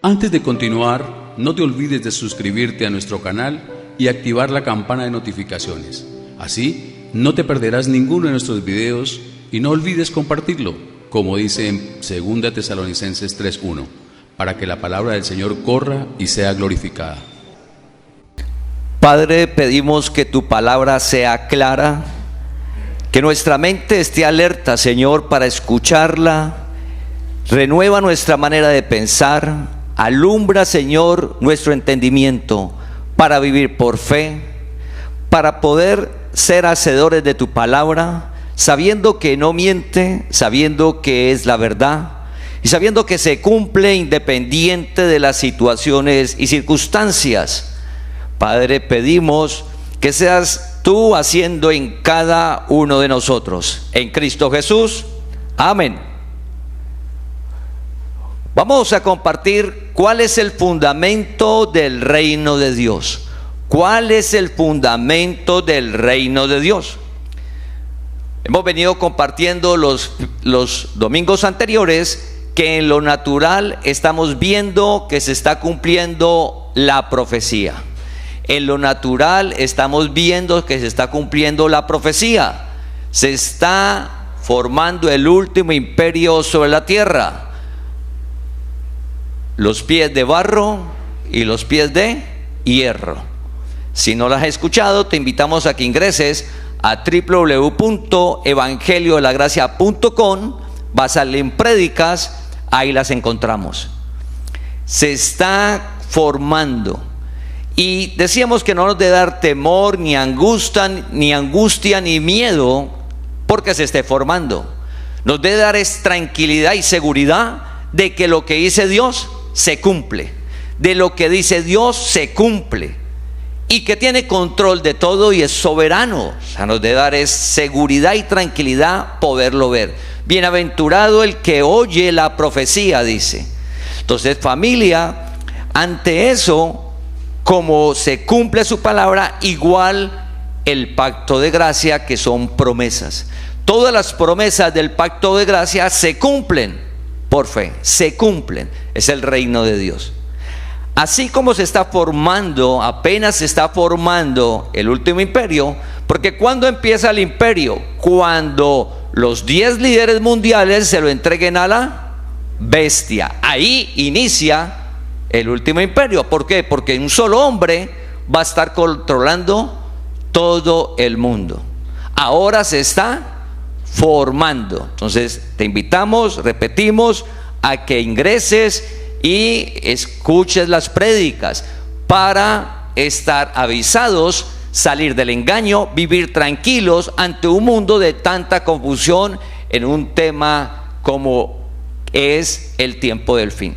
Antes de continuar, no te olvides de suscribirte a nuestro canal y activar la campana de notificaciones. Así, no te perderás ninguno de nuestros videos y no olvides compartirlo, como dice en 2 Tesalonicenses 3:1, para que la palabra del Señor corra y sea glorificada. Padre, pedimos que tu palabra sea clara, que nuestra mente esté alerta, Señor, para escucharla. Renueva nuestra manera de pensar, alumbra, Señor, nuestro entendimiento para vivir por fe, para poder ser hacedores de tu palabra, sabiendo que no miente, sabiendo que es la verdad y sabiendo que se cumple independiente de las situaciones y circunstancias. Padre, pedimos que seas tú haciendo en cada uno de nosotros. En Cristo Jesús. Amén. Vamos a compartir cuál es el fundamento del reino de Dios. ¿Cuál es el fundamento del reino de Dios? Hemos venido compartiendo los domingos anteriores que en lo natural estamos viendo que se está cumpliendo la profecía. En lo natural estamos viendo que se está cumpliendo la profecía. Se está formando el último imperio sobre la tierra. Los pies de barro y los pies de hierro. Si no las has escuchado, te invitamos a que ingreses a www.evangeliodelagracia.com. Vas a leer prédicas, ahí las encontramos. Se está formando. Y decíamos que no nos debe dar temor, ni angustia, ni miedo, porque se esté formando. Nos debe dar es tranquilidad y seguridad de que lo que dice Dios se cumple. De lo que dice Dios se cumple. Y que tiene control de todo y es soberano. O sea, nos debe dar es seguridad y tranquilidad poderlo ver. Bienaventurado el que oye la profecía, dice. Entonces, familia, ante eso, como se cumple su palabra, igual el pacto de gracia, que son promesas. Todas las promesas del pacto de gracia se cumplen por fe, se cumplen. Es el reino de Dios. Así como se está formando, apenas se está formando el último imperio, porque ¿cuándo empieza el imperio? Cuando los 10 líderes mundiales se lo entreguen a la bestia. Ahí inicia el último imperio. ¿Por qué? Porque un solo hombre va a estar controlando todo el mundo. Ahora se está formando. Entonces te invitamos, repetimos, a que ingreses y escuches las prédicas para estar avisados, salir del engaño, vivir tranquilos ante un mundo de tanta confusión en un tema como es el tiempo del fin.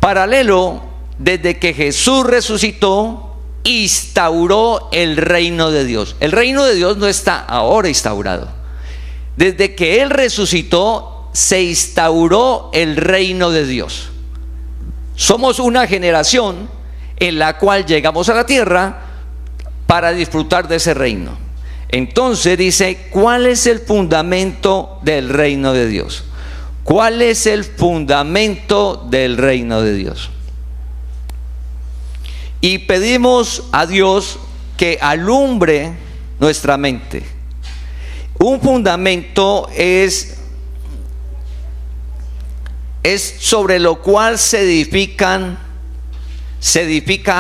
Paralelo, desde que Jesús resucitó, instauró el reino de Dios. El reino de Dios no está ahora instaurado. Desde que Él resucitó, se instauró el reino de Dios. Somos una generación en la cual llegamos a la tierra para disfrutar de ese reino. Entonces dice, ¿cuál es el fundamento del reino de Dios? ¿Cuál es el fundamento del reino de Dios? Y pedimos a Dios que alumbre nuestra mente. Un fundamento es sobre lo cual se edifica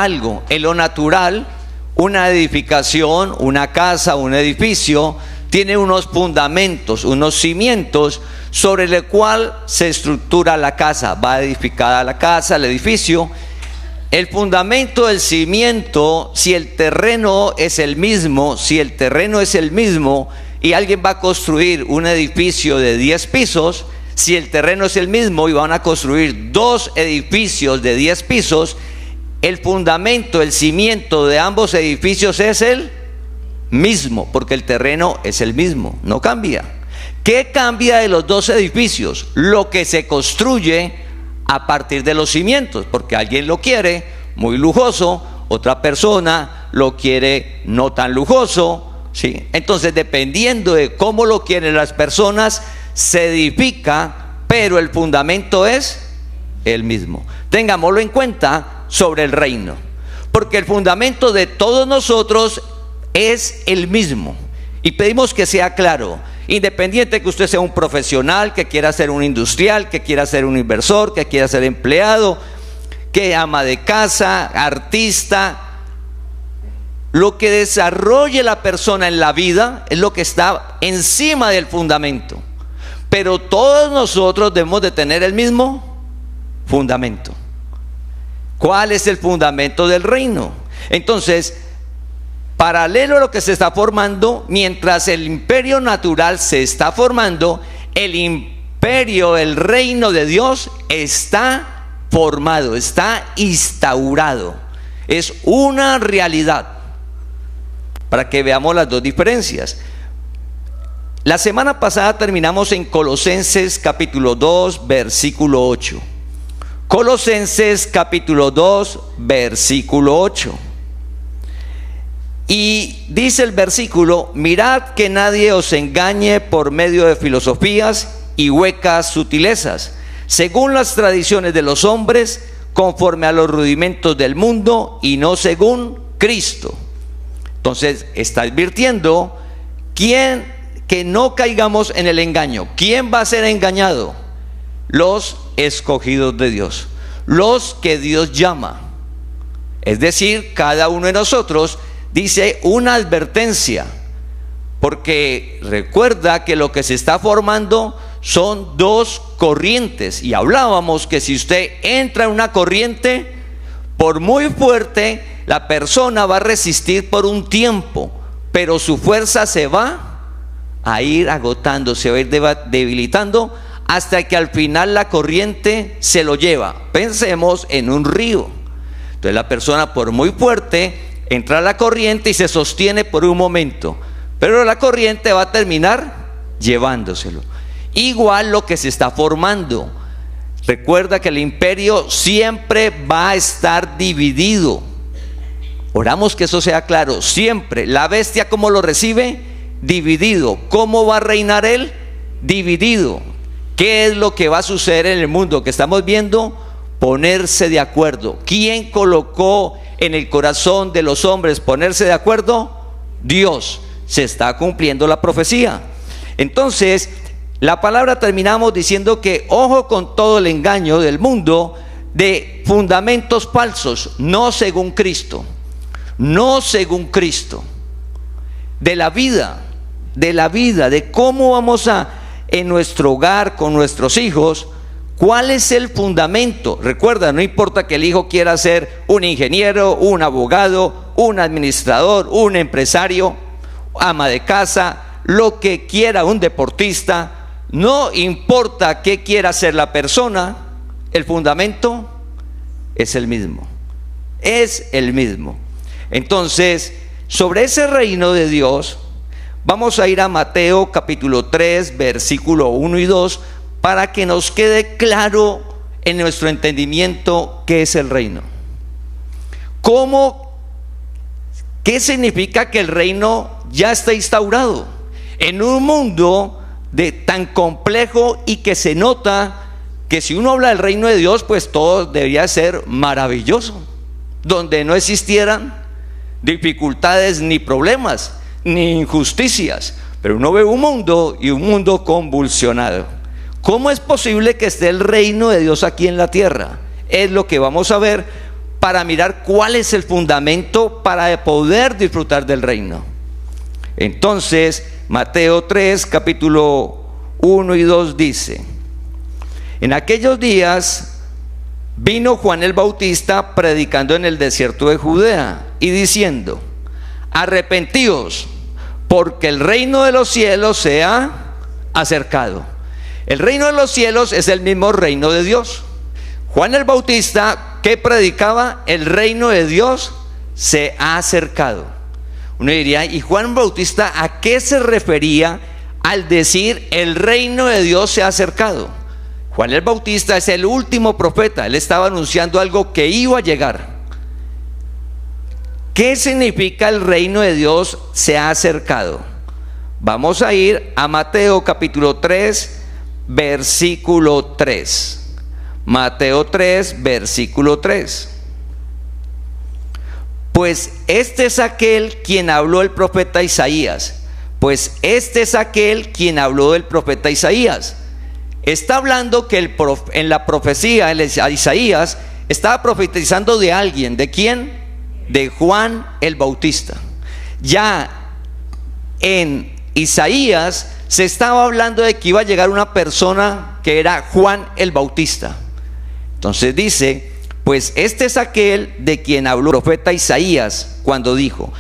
algo. En lo natural, una edificación, una casa, un edificio, tiene unos fundamentos, unos cimientos sobre el cual se estructura la casa. Va edificada la casa, el edificio. El fundamento del cimiento, si el terreno es el mismo, y alguien va a construir un edificio de 10 pisos, si el terreno es el mismo y van a construir 2 edificios de 10 pisos, el fundamento, el cimiento de ambos edificios es el mismo, porque el terreno es el mismo, no cambia. ¿Qué cambia de los 2 edificios? Lo que se construye a partir de los cimientos, porque alguien lo quiere muy lujoso, otra persona lo quiere no tan lujoso, ¿sí? Entonces, dependiendo de cómo lo quieren las personas, se edifica, pero el fundamento es el mismo. Tengámoslo en cuenta sobre el reino, porque el fundamento de todos nosotros es el mismo. Y pedimos que sea claro, independiente que usted sea un profesional, que quiera ser un industrial, que quiera ser un inversor, que quiera ser empleado, que ama de casa, artista. Lo que desarrolle la persona en la vida es lo que está encima del fundamento. Pero todos nosotros debemos de tener el mismo fundamento. ¿Cuál es el fundamento del reino? Entonces, paralelo a lo que se está formando, mientras el imperio natural se está formando, el imperio, el reino de Dios está formado, está instaurado. Es una realidad. Para que veamos las dos diferencias. La semana pasada terminamos en Colosenses capítulo 2, versículo 8. Colosenses capítulo 2, versículo 8. Y dice el versículo: mirad que nadie os engañe por medio de filosofías y huecas sutilezas, según las tradiciones de los hombres, conforme a los rudimentos del mundo y no según Cristo. Entonces está advirtiendo que no caigamos en el engaño. ¿Quién va a ser engañado? Los escogidos de Dios, los que Dios llama. Es decir, cada uno de nosotros dice una advertencia, porque recuerda que lo que se está formando son dos corrientes, y hablábamos que si usted entra en una corriente, por muy fuerte, la persona va a resistir por un tiempo, pero su fuerza se va a ir agotando, se va a ir debilitando, hasta que al final la corriente se lo lleva. Pensemos en un río. Entonces la persona, por muy fuerte, entra a la corriente y se sostiene por un momento, pero la corriente va a terminar llevándoselo. Igual lo que se está formando. Recuerda que el imperio siempre va a estar dividido. Oramos que eso sea claro, siempre. La bestia, ¿cómo lo recibe? Dividido. ¿Cómo va a reinar él? Dividido. ¿Qué es lo que va a suceder en el mundo que estamos viendo? Ponerse de acuerdo. ¿Quién colocó en el corazón de los hombres ponerse de acuerdo? Dios. Se está cumpliendo la profecía. Entonces, la palabra terminamos diciendo que ojo con todo el engaño del mundo de fundamentos falsos, no según Cristo. No según Cristo, de la vida, de cómo vamos a, en nuestro hogar, con nuestros hijos, cuál es el fundamento. Recuerda, no importa que el hijo quiera ser un ingeniero, un abogado, un administrador, un empresario, ama de casa, lo que quiera, un deportista, no importa qué quiera ser la persona, el fundamento es el mismo, es el mismo. Entonces, sobre ese reino de Dios, vamos a ir a Mateo capítulo 3, versículo 1 y 2, para que nos quede claro en nuestro entendimiento qué es el reino. ¿Qué significa que el reino ya está instaurado? En un mundo tan complejo y que se nota que si uno habla del reino de Dios, pues todo debería ser maravilloso, donde no existieran dificultades ni problemas ni injusticias, pero uno ve un mundo convulsionado. ¿Cómo es posible que esté el reino de Dios aquí en la tierra? Es lo que vamos a ver para mirar cuál es el fundamento para poder disfrutar del reino. Entonces, Mateo 3, capítulo 1 y 2 dice: en aquellos días vino Juan el Bautista predicando en el desierto de Judea y diciendo: arrepentíos, porque el reino de los cielos se ha acercado. El reino de los cielos es el mismo reino de Dios. Juan el Bautista, ¿qué predicaba? El reino de Dios se ha acercado. Uno diría, ¿y Juan Bautista a qué se refería al decir el reino de Dios se ha acercado? Juan el Bautista es el último profeta. Él estaba anunciando algo que iba a llegar. ¿Qué significa el reino de Dios se ha acercado? Vamos a ir a Mateo capítulo 3, versículo 3. Mateo 3, versículo 3. Pues este es aquel quien habló el profeta Isaías. Pues este es aquel quien habló del profeta Isaías. Está hablando que en la profecía, Isaías estaba profetizando de alguien. ¿De quién? De Juan el Bautista. Ya en Isaías se estaba hablando de que iba a llegar una persona que era Juan el Bautista. Entonces dice, pues este es aquel de quien habló el profeta Isaías cuando dijo: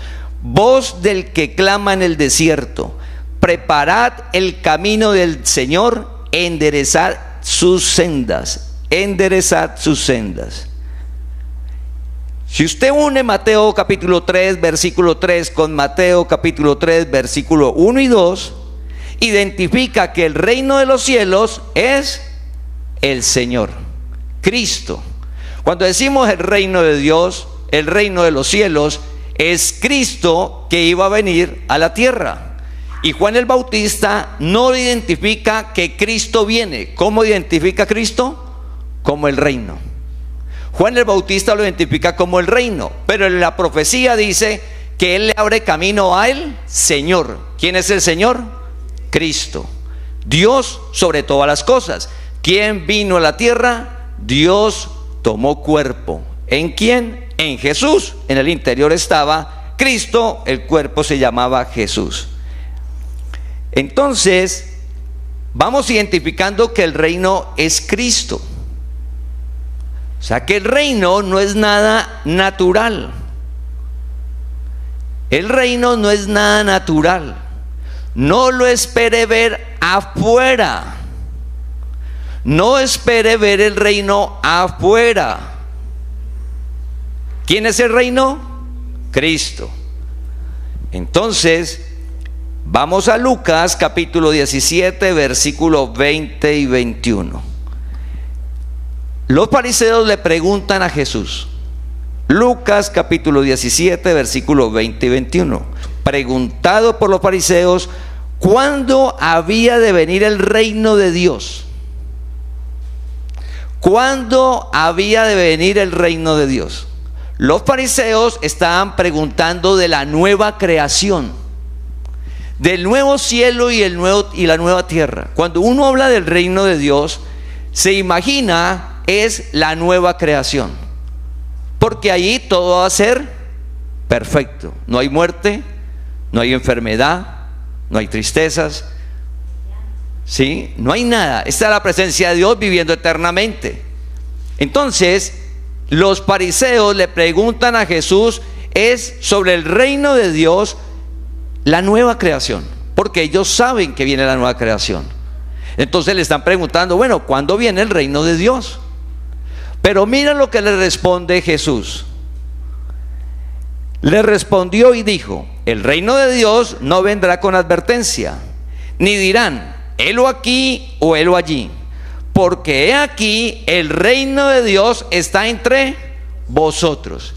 voz del que clama en el desierto, preparad el camino del Señor, enderezad sus sendas, enderezad sus sendas. Si usted une Mateo capítulo 3, versículo 3 con Mateo capítulo 3, versículo 1 y 2, identifica que el reino de los cielos es el Señor, Cristo. Cuando decimos el reino de Dios, el reino de los cielos, es Cristo que iba a venir a la tierra. Y Juan el Bautista no identifica que Cristo viene. ¿Cómo identifica a Cristo? Como el reino. Juan el Bautista lo identifica como el reino, pero en la profecía dice que él le abre camino al Señor. ¿Quién es el Señor? Cristo, Dios sobre todas las cosas. ¿Quién vino a la tierra? Dios tomó cuerpo. ¿En quién? En Jesús. En el interior estaba Cristo, el cuerpo se llamaba Jesús. Entonces, vamos identificando que el reino es Cristo. O sea que el reino no es nada natural. El reino no es nada natural. No lo espere ver afuera. No espere ver el reino afuera. ¿Quién es el reino? Cristo. Entonces, vamos a Lucas capítulo 17, versículos 20 y 21. Los fariseos le preguntan a Jesús. Lucas capítulo 17, versículos 20 y 21. Preguntado por los fariseos, ¿cuándo había de venir el reino de Dios? ¿Cuándo había de venir el reino de Dios? Los fariseos estaban preguntando de la nueva creación, del nuevo cielo y la nueva tierra. Cuando uno habla del reino de Dios, se imagina es la nueva creación, porque allí todo va a ser perfecto. No hay muerte, no hay enfermedad, no hay tristezas, ¿sí? No hay nada. Está la presencia de Dios viviendo eternamente. Entonces, los fariseos le preguntan a Jesús es sobre el reino de Dios, la nueva creación, porque ellos saben que viene la nueva creación. Entonces le están preguntando, bueno, ¿cuándo viene el reino de Dios? Pero mira lo que le responde Jesús. Le respondió y dijo: el reino de Dios no vendrá con advertencia, ni dirán, helo aquí o helo allí, porque he aquí el reino de Dios está entre vosotros.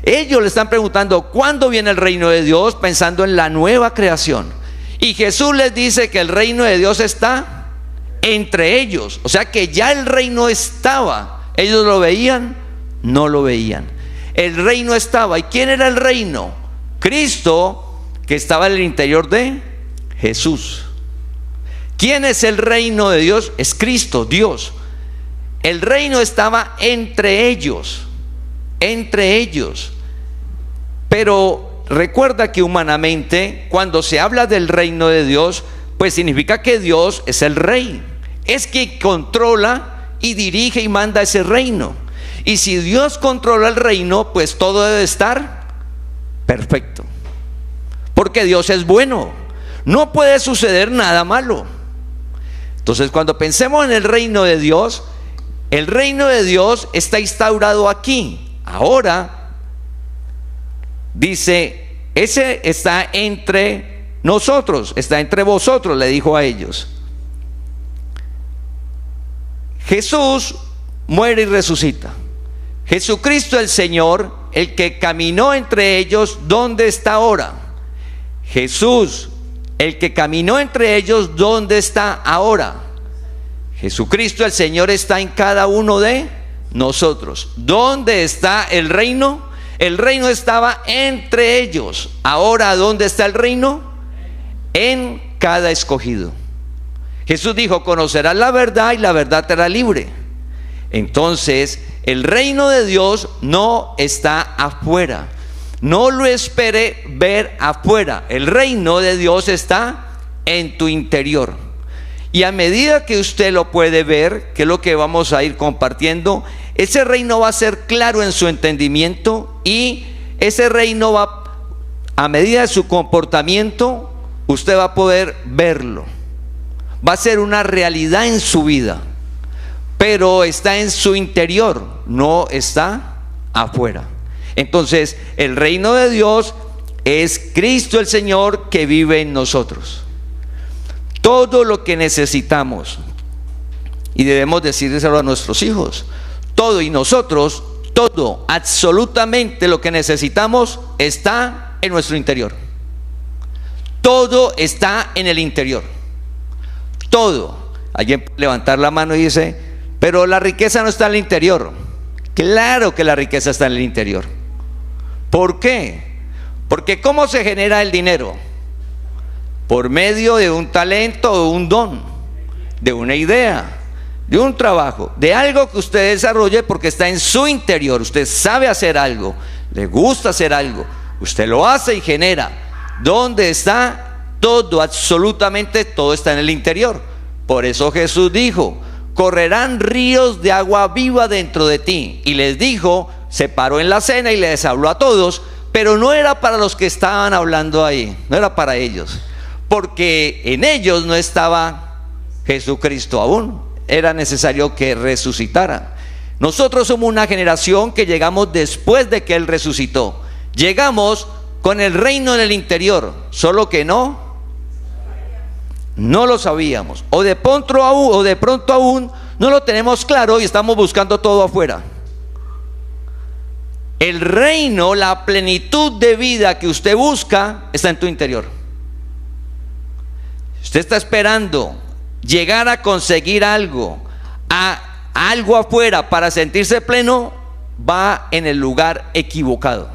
Ellos le están preguntando ¿cuándo viene el reino de Dios? Pensando en la nueva creación. Y Jesús les dice que el reino de Dios está entre ellos. O sea que ya el reino estaba. ¿Ellos lo veían? No lo veían. El reino estaba. ¿Y quién era el reino? Cristo, que estaba en el interior de Jesús. ¿Quién es el reino de Dios? Es Cristo, Dios. El reino estaba entre ellos. Entre ellos. Pero recuerda que humanamente, cuando se habla del reino de Dios, pues significa que Dios es el rey. Es quien controla y dirige y manda ese reino. Y si Dios controla el reino, pues todo debe estar perfecto, porque Dios es bueno. No puede suceder nada malo. Entonces, cuando pensemos en el reino de Dios, el reino de Dios está instaurado aquí. Ahora dice, ese está entre nosotros, está entre vosotros, le dijo a ellos. Jesús muere y resucita. Jesucristo el Señor, el que caminó entre ellos, ¿dónde está ahora? Jesús, el que caminó entre ellos, ¿dónde está ahora? Jesucristo el Señor está en cada uno de nosotros. ¿Dónde está el reino? El reino estaba entre ellos. Ahora, ¿dónde está el reino? En cada escogido. Jesús dijo: conocerás la verdad y la verdad te hará libre. Entonces, el reino de Dios no está afuera. No lo espere ver afuera. El reino de Dios está en tu interior. Y a medida que usted lo puede ver, que es lo que vamos a ir compartiendo, ese reino va a ser claro en su entendimiento, y ese reino va, a medida de su comportamiento, usted va a poder verlo. Va a ser una realidad en su vida, pero está en su interior, no está afuera. Entonces, el reino de Dios es Cristo el Señor que vive en nosotros. Todo lo que necesitamos, y debemos decírselo a nuestros hijos, todo, y nosotros, todo, absolutamente lo que necesitamos está en nuestro interior. Todo está en el interior. Todo. Alguien puede levantar la mano y dice: pero la riqueza no está en el interior. Claro que la riqueza está en el interior. ¿Por qué? Porque ¿cómo se genera el dinero? Por medio de un talento o un don, de una idea, de un trabajo, de algo que usted desarrolle, porque está en su interior. Usted sabe hacer algo, le gusta hacer algo, usted lo hace y genera. ¿Dónde está? Todo, absolutamente todo está en el interior. Por eso Jesús dijo: correrán ríos de agua viva dentro de ti. Y les dijo, se paró en la cena y les habló a todos, pero no era para los que estaban hablando ahí, no era para ellos, porque en ellos no estaba Jesucristo aún. Era necesario que resucitara. Nosotros somos una generación que llegamos después de que Él resucitó. Llegamos con el reino en el interior, solo que no lo sabíamos, o de pronto aún no lo tenemos claro y estamos buscando todo afuera. El reino, la plenitud de vida que usted busca, está en tu interior. Usted está esperando llegar a conseguir algo, algo afuera para sentirse pleno, va en el lugar equivocado.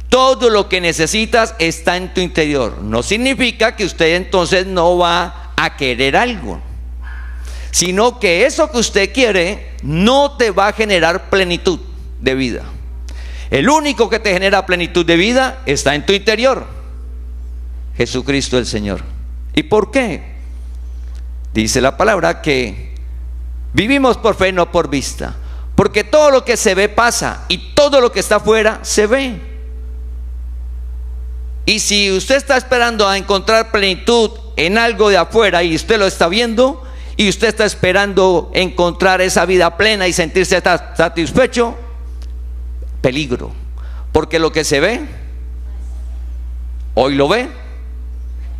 Todo lo que necesitas está en tu interior. No significa que usted entonces no va a querer algo, sino que eso que usted quiere no te va a generar plenitud de vida. El único que te genera plenitud de vida está en tu interior: Jesucristo el Señor. ¿Y por qué? Dice la palabra que vivimos por fe, no por vista, porque todo lo que se ve pasa y todo lo que está afuera se ve. Y si usted está esperando a encontrar plenitud en algo de afuera y usted lo está viendo, y usted está esperando encontrar esa vida plena y sentirse satisfecho, peligro, porque lo que se ve, hoy lo ve,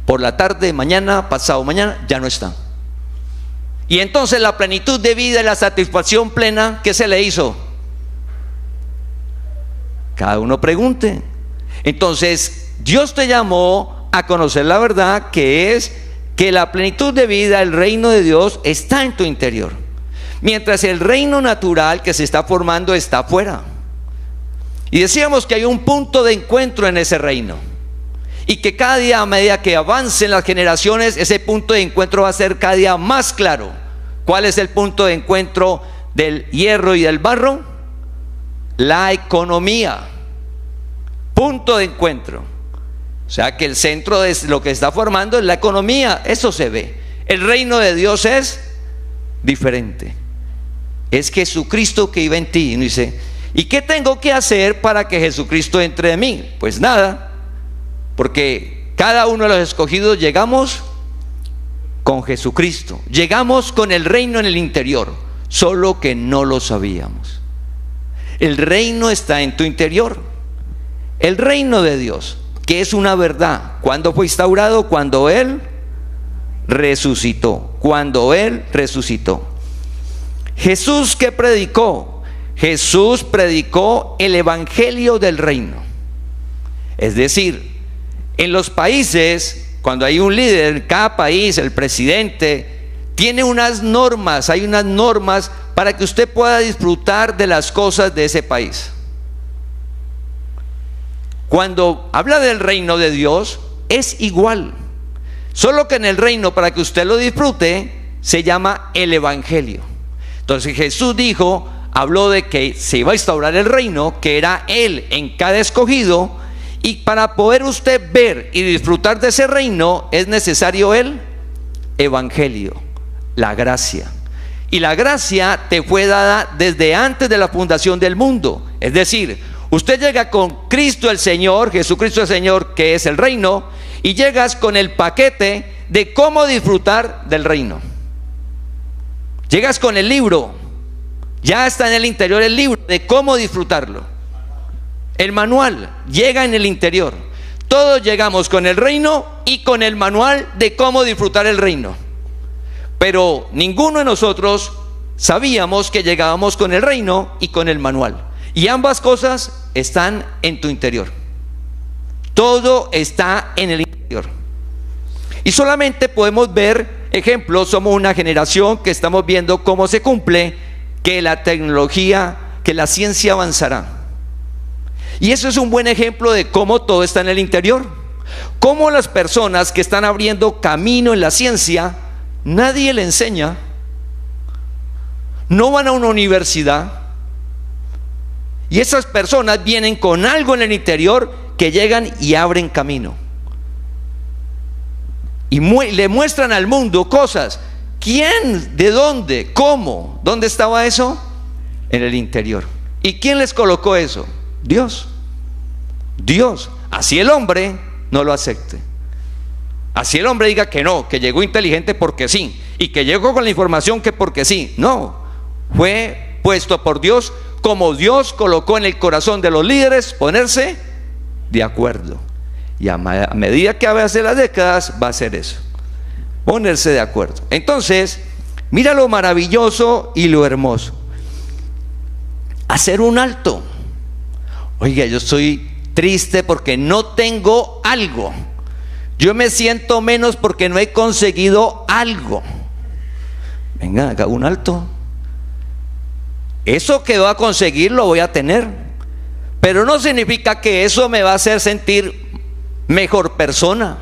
por la tarde, mañana, pasado mañana, ya no está. Y entonces la plenitud de vida y la satisfacción plena, ¿qué se le hizo? Cada uno pregunte. Entonces Dios te llamó a conocer la verdad, que es que la plenitud de vida, el reino de Dios, está en tu interior, mientras el reino natural que se está formando está afuera. Y decíamos que hay un punto de encuentro en ese reino, y que cada día, a medida que avancen las generaciones, ese punto de encuentro va a ser cada día más claro. ¿Cuál es el punto de encuentro del hierro y del barro? La economía. Punto de encuentro. O sea que el centro de lo que está formando es la economía. Eso se ve. El reino de Dios es diferente. Es Jesucristo que vive en ti. Y uno dice: ¿y qué tengo que hacer para que Jesucristo entre en mí? Pues nada, porque cada uno de los escogidos llegamos con Jesucristo, llegamos con el reino en el interior, solo que no lo sabíamos. El reino está en tu interior. El reino de Dios, que es una verdad. ¿Cuándo fue instaurado? Cuando Él resucitó. Cuando Él resucitó. Jesús, ¿qué predicó? Jesús predicó el evangelio del reino. Es decir, en los países, cuando hay un líder en cada país, el presidente, tiene unas normas, hay unas normas para que usted pueda disfrutar de las cosas de ese país. Cuando habla del reino de Dios, es igual, solo que en el reino, para que usted lo disfrute, se llama el evangelio. Entonces Jesús dijo, habló de que se iba a instaurar el reino, que era Él en cada escogido, y para poder usted ver y disfrutar de ese reino es necesario el evangelio, la gracia. Y la gracia te fue dada desde antes de la fundación del mundo. Es decir, usted llega con Cristo el Señor, Jesucristo el Señor, que es el reino, y llegas con el paquete de cómo disfrutar del reino. Llegas con el libro, ya está en el interior el libro de cómo disfrutarlo. El manual llega en el interior. Todos llegamos con el reino y con el manual de cómo disfrutar el reino. Pero ninguno de nosotros sabíamos que llegábamos con el reino y con el manual. Y ambas cosas están en tu interior. Todo está en el interior. Y solamente podemos ver ejemplos. Somos una generación que estamos viendo cómo se cumple, que la tecnología, que la ciencia avanzará. Y eso es un buen ejemplo de cómo todo está en el interior. Cómo las personas que están abriendo camino en la ciencia, nadie le enseña. No van a una universidad. Y esas personas vienen con algo en el interior que llegan y abren camino. Y le muestran al mundo cosas. ¿Quién? ¿De dónde? ¿Cómo? ¿Dónde estaba eso? En el interior. ¿Y quién les colocó eso? Dios. Dios. Así el hombre no lo acepte. Así el hombre diga que no, que llegó inteligente porque sí, y que llegó con la información que porque sí. No, fue puesto por Dios, como Dios colocó en el corazón de los líderes ponerse de acuerdo. Y a medida que avance las décadas va a ser eso, ponerse de acuerdo. Entonces, mira lo maravilloso y lo hermoso. Hacer un alto. Oiga, yo estoy triste porque no tengo algo. Yo me siento menos porque no he conseguido algo. Venga, haga un alto. Eso que voy a conseguir lo voy a tener, pero no significa que eso me va a hacer sentir mejor persona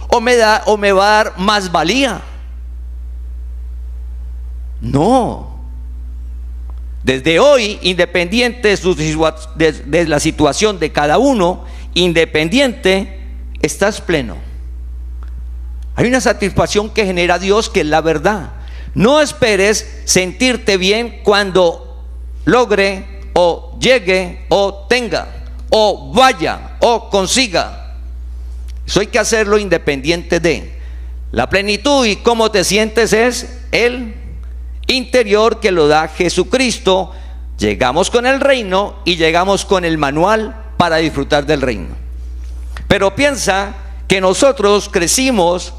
o me va a dar más valía. No. Desde hoy, independiente de la situación de cada uno, independiente, estás pleno. Hay una satisfacción que genera Dios, que es la verdad. No esperes sentirte bien cuando logre o llegue o tenga o vaya o consiga. Eso hay que hacerlo independiente de la plenitud. Y cómo te sientes es el interior, que lo da Jesucristo. Llegamos con el reino y llegamos con el manual para disfrutar del reino. Pero piensa que nosotros crecimos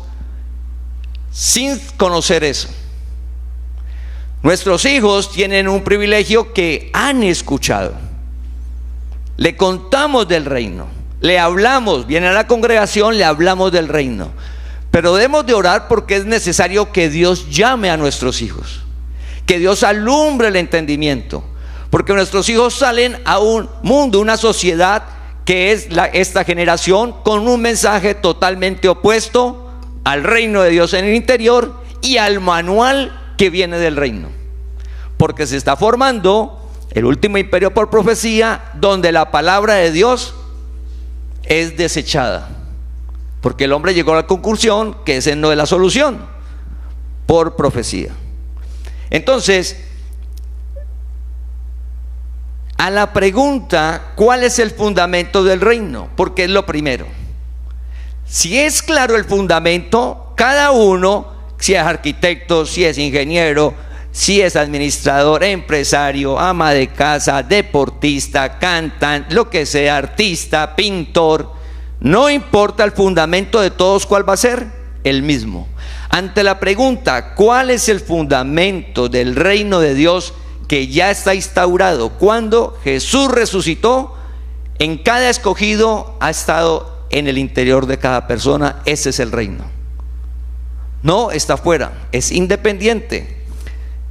sin conocer eso. Nuestros hijos tienen un privilegio que han escuchado. Le contamos del reino, le hablamos, viene a la congregación, le hablamos del reino. Pero debemos de orar porque es necesario que Dios llame a nuestros hijos, que Dios alumbre el entendimiento, porque nuestros hijos salen a un mundo, una sociedad que es esta generación, con un mensaje totalmente opuesto al reino de Dios en el interior y al manual que viene del reino, porque se está formando el último imperio por profecía, donde la palabra de Dios es desechada, porque el hombre llegó a la conclusión que esa no es la solución, por profecía. Entonces, a la pregunta, ¿cuál es el fundamento del reino? Porque es lo primero. Si es claro el fundamento, cada uno, si es arquitecto, si es ingeniero, si es administrador, empresario, ama de casa, deportista, cantante, lo que sea, artista, pintor, no importa el fundamento de todos, ¿cuál va a ser? El mismo. Ante la pregunta, ¿cuál es el fundamento del reino de Dios que ya está instaurado? Cuando Jesús resucitó, en cada escogido ha estado en el interior de cada persona. Ese es el reino. No, está fuera, es independiente.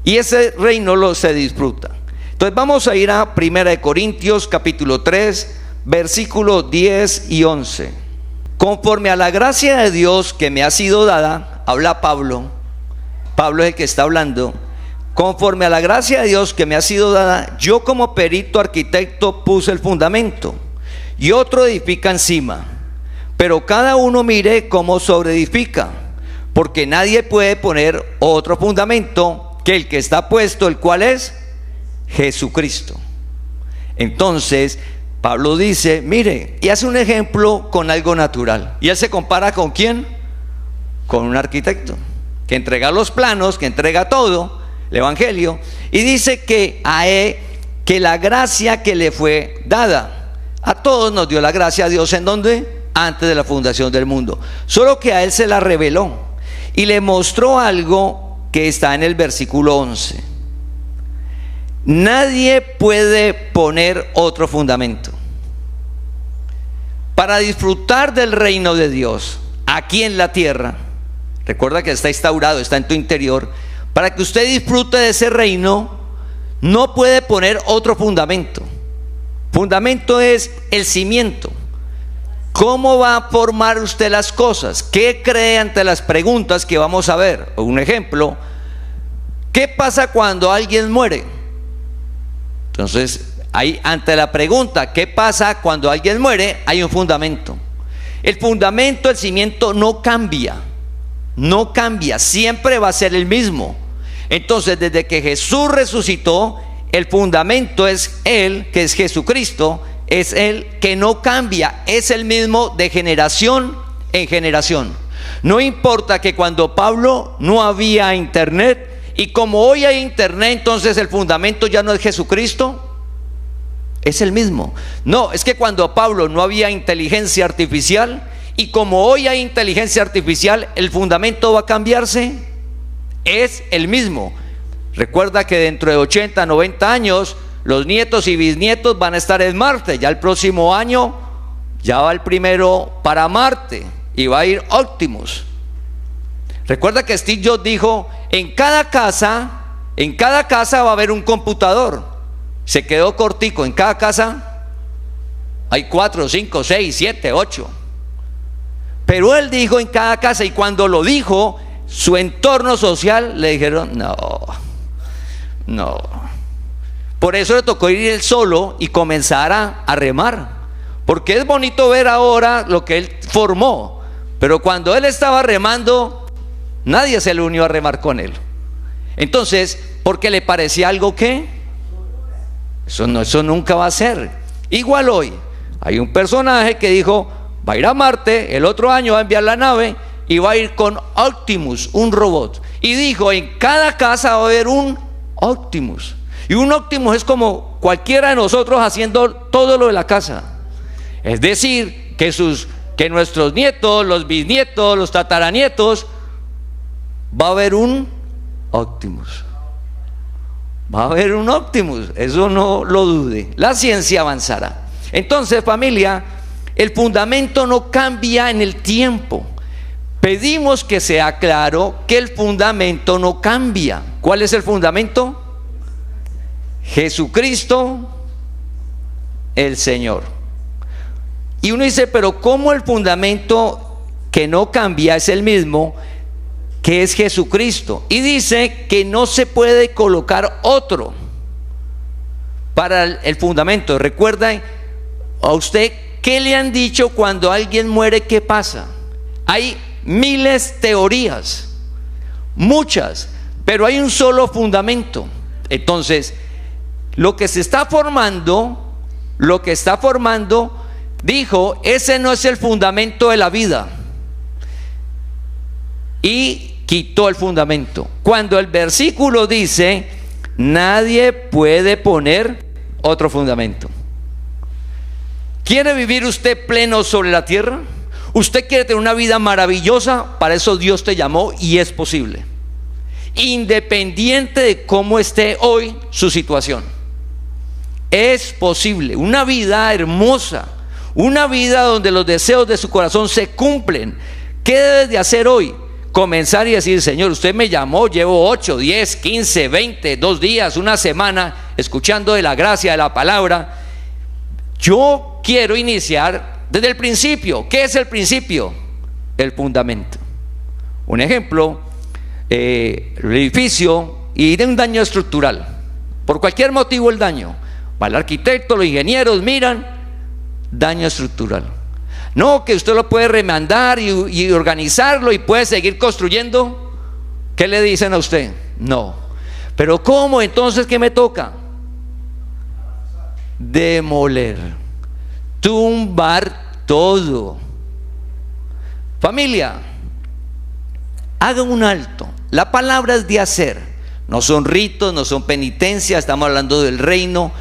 Y ese reino se disfruta. Entonces vamos a ir a 1 Corintios capítulo 3, versículos 10 y 11. Conforme a la gracia de Dios que me ha sido dada, habla Pablo. Pablo es el que está hablando. Conforme a la gracia de Dios que me ha sido dada, yo como perito arquitecto puse el fundamento y otro edifica encima. Pero cada uno mire cómo sobreedifica, porque nadie puede poner otro fundamento que el que está puesto, el cual es Jesucristo. Entonces Pablo dice, mire, y hace un ejemplo con algo natural. Y él se compara ¿con quién? Con un arquitecto que entrega los planos, que entrega todo, el evangelio, y dice que que la gracia que le fue dada, a todos nos dio la gracia a Dios, ¿en dónde? Antes de la fundación del mundo. Solo que a él se la reveló y le mostró algo que está en el versículo 11. Nadie puede poner otro fundamento. Para disfrutar del reino de Dios aquí en la tierra, recuerda que está instaurado, está en tu interior. Para que usted disfrute de ese reino, no puede poner otro fundamento. Fundamento es el cimiento. ¿Cómo va a formar usted las cosas? ¿Qué cree ante las preguntas que vamos a ver? Un ejemplo, ¿qué pasa cuando alguien muere? Entonces, ahí ante la pregunta, ¿qué pasa cuando alguien muere? Hay un fundamento. El fundamento, el cimiento no cambia. No cambia, siempre va a ser el mismo. Entonces, desde que Jesús resucitó, el fundamento es Él, que es Jesucristo, es Él que no cambia, es el mismo de generación en generación. No importa que cuando Pablo no había internet, y como hoy hay internet, entonces el fundamento ya no es Jesucristo, es el mismo. No, es que cuando Pablo no había inteligencia artificial, y como hoy hay inteligencia artificial, el fundamento va a cambiarse, es el mismo. Recuerda que dentro de 80, 90 años, los nietos y bisnietos van a estar en Marte. Ya el próximo año, ya va el primero para Marte, y va a ir Optimus. Recuerda que Steve Jobs dijo, en cada casa va a haber un computador. Se quedó cortico, en cada casa hay 4, 5, 6, 7, 8. Pero él dijo en cada casa, y cuando lo dijo, su entorno social le dijeron, no. Por eso le tocó ir él solo y comenzar a remar. Porque es bonito ver ahora lo que él formó, pero cuando él estaba remando, nadie se le unió a remar con él. Entonces, porque le parecía algo que eso nunca va a ser. Igual hoy hay un personaje que dijo, va a ir a Marte, el otro año va a enviar la nave y va a ir con Optimus, un robot. Y dijo, en cada casa va a haber un Optimus. Y un Optimus es como cualquiera de nosotros haciendo todo lo de la casa. Es decir, que nuestros nietos, los bisnietos, los tataranietos, va a haber un Optimus. Va a haber un Optimus, eso no lo dude. La ciencia avanzará. Entonces, familia, el fundamento no cambia en el tiempo. Pedimos que sea claro que el fundamento no cambia. ¿Cuál es el fundamento? Jesucristo, el Señor. Y uno dice, pero ¿cómo el fundamento que no cambia es el mismo, que es Jesucristo? Y dice que no se puede colocar otro para el fundamento. Recuerda a usted, ¿qué le han dicho cuando alguien muere? ¿Qué pasa? Hay miles de teorías, muchas, pero hay un solo fundamento. Entonces, lo que está formando, dijo, ese no es el fundamento de la vida. Y quitó el fundamento. Cuando el versículo dice, nadie puede poner otro fundamento. ¿Quiere vivir usted pleno sobre la tierra? ¿Usted quiere tener una vida maravillosa? Para eso Dios te llamó y es posible. Independiente de cómo esté hoy su situación. Es posible. Una vida hermosa. Una vida donde los deseos de su corazón se cumplen. ¿Qué debes de hacer hoy? comenzar y decir: Señor, usted me llamó, llevo 8, 10, 15, 20, 2 días, una semana escuchando de la gracia, de la palabra. Yo quiero iniciar desde el principio. ¿Qué es el principio? El fundamento. Un ejemplo, el edificio y de un daño estructural, por cualquier motivo el daño, va el arquitecto, los ingenieros miran, daño estructural. No, que usted lo puede remandar y organizarlo y puede seguir construyendo. ¿Qué le dicen a usted? No. Pero ¿cómo? Entonces, ¿qué me toca? Demoler, tumbar todo. Familia, hagan un alto. La palabra es de hacer, no son ritos, no son penitencias, estamos hablando del reino.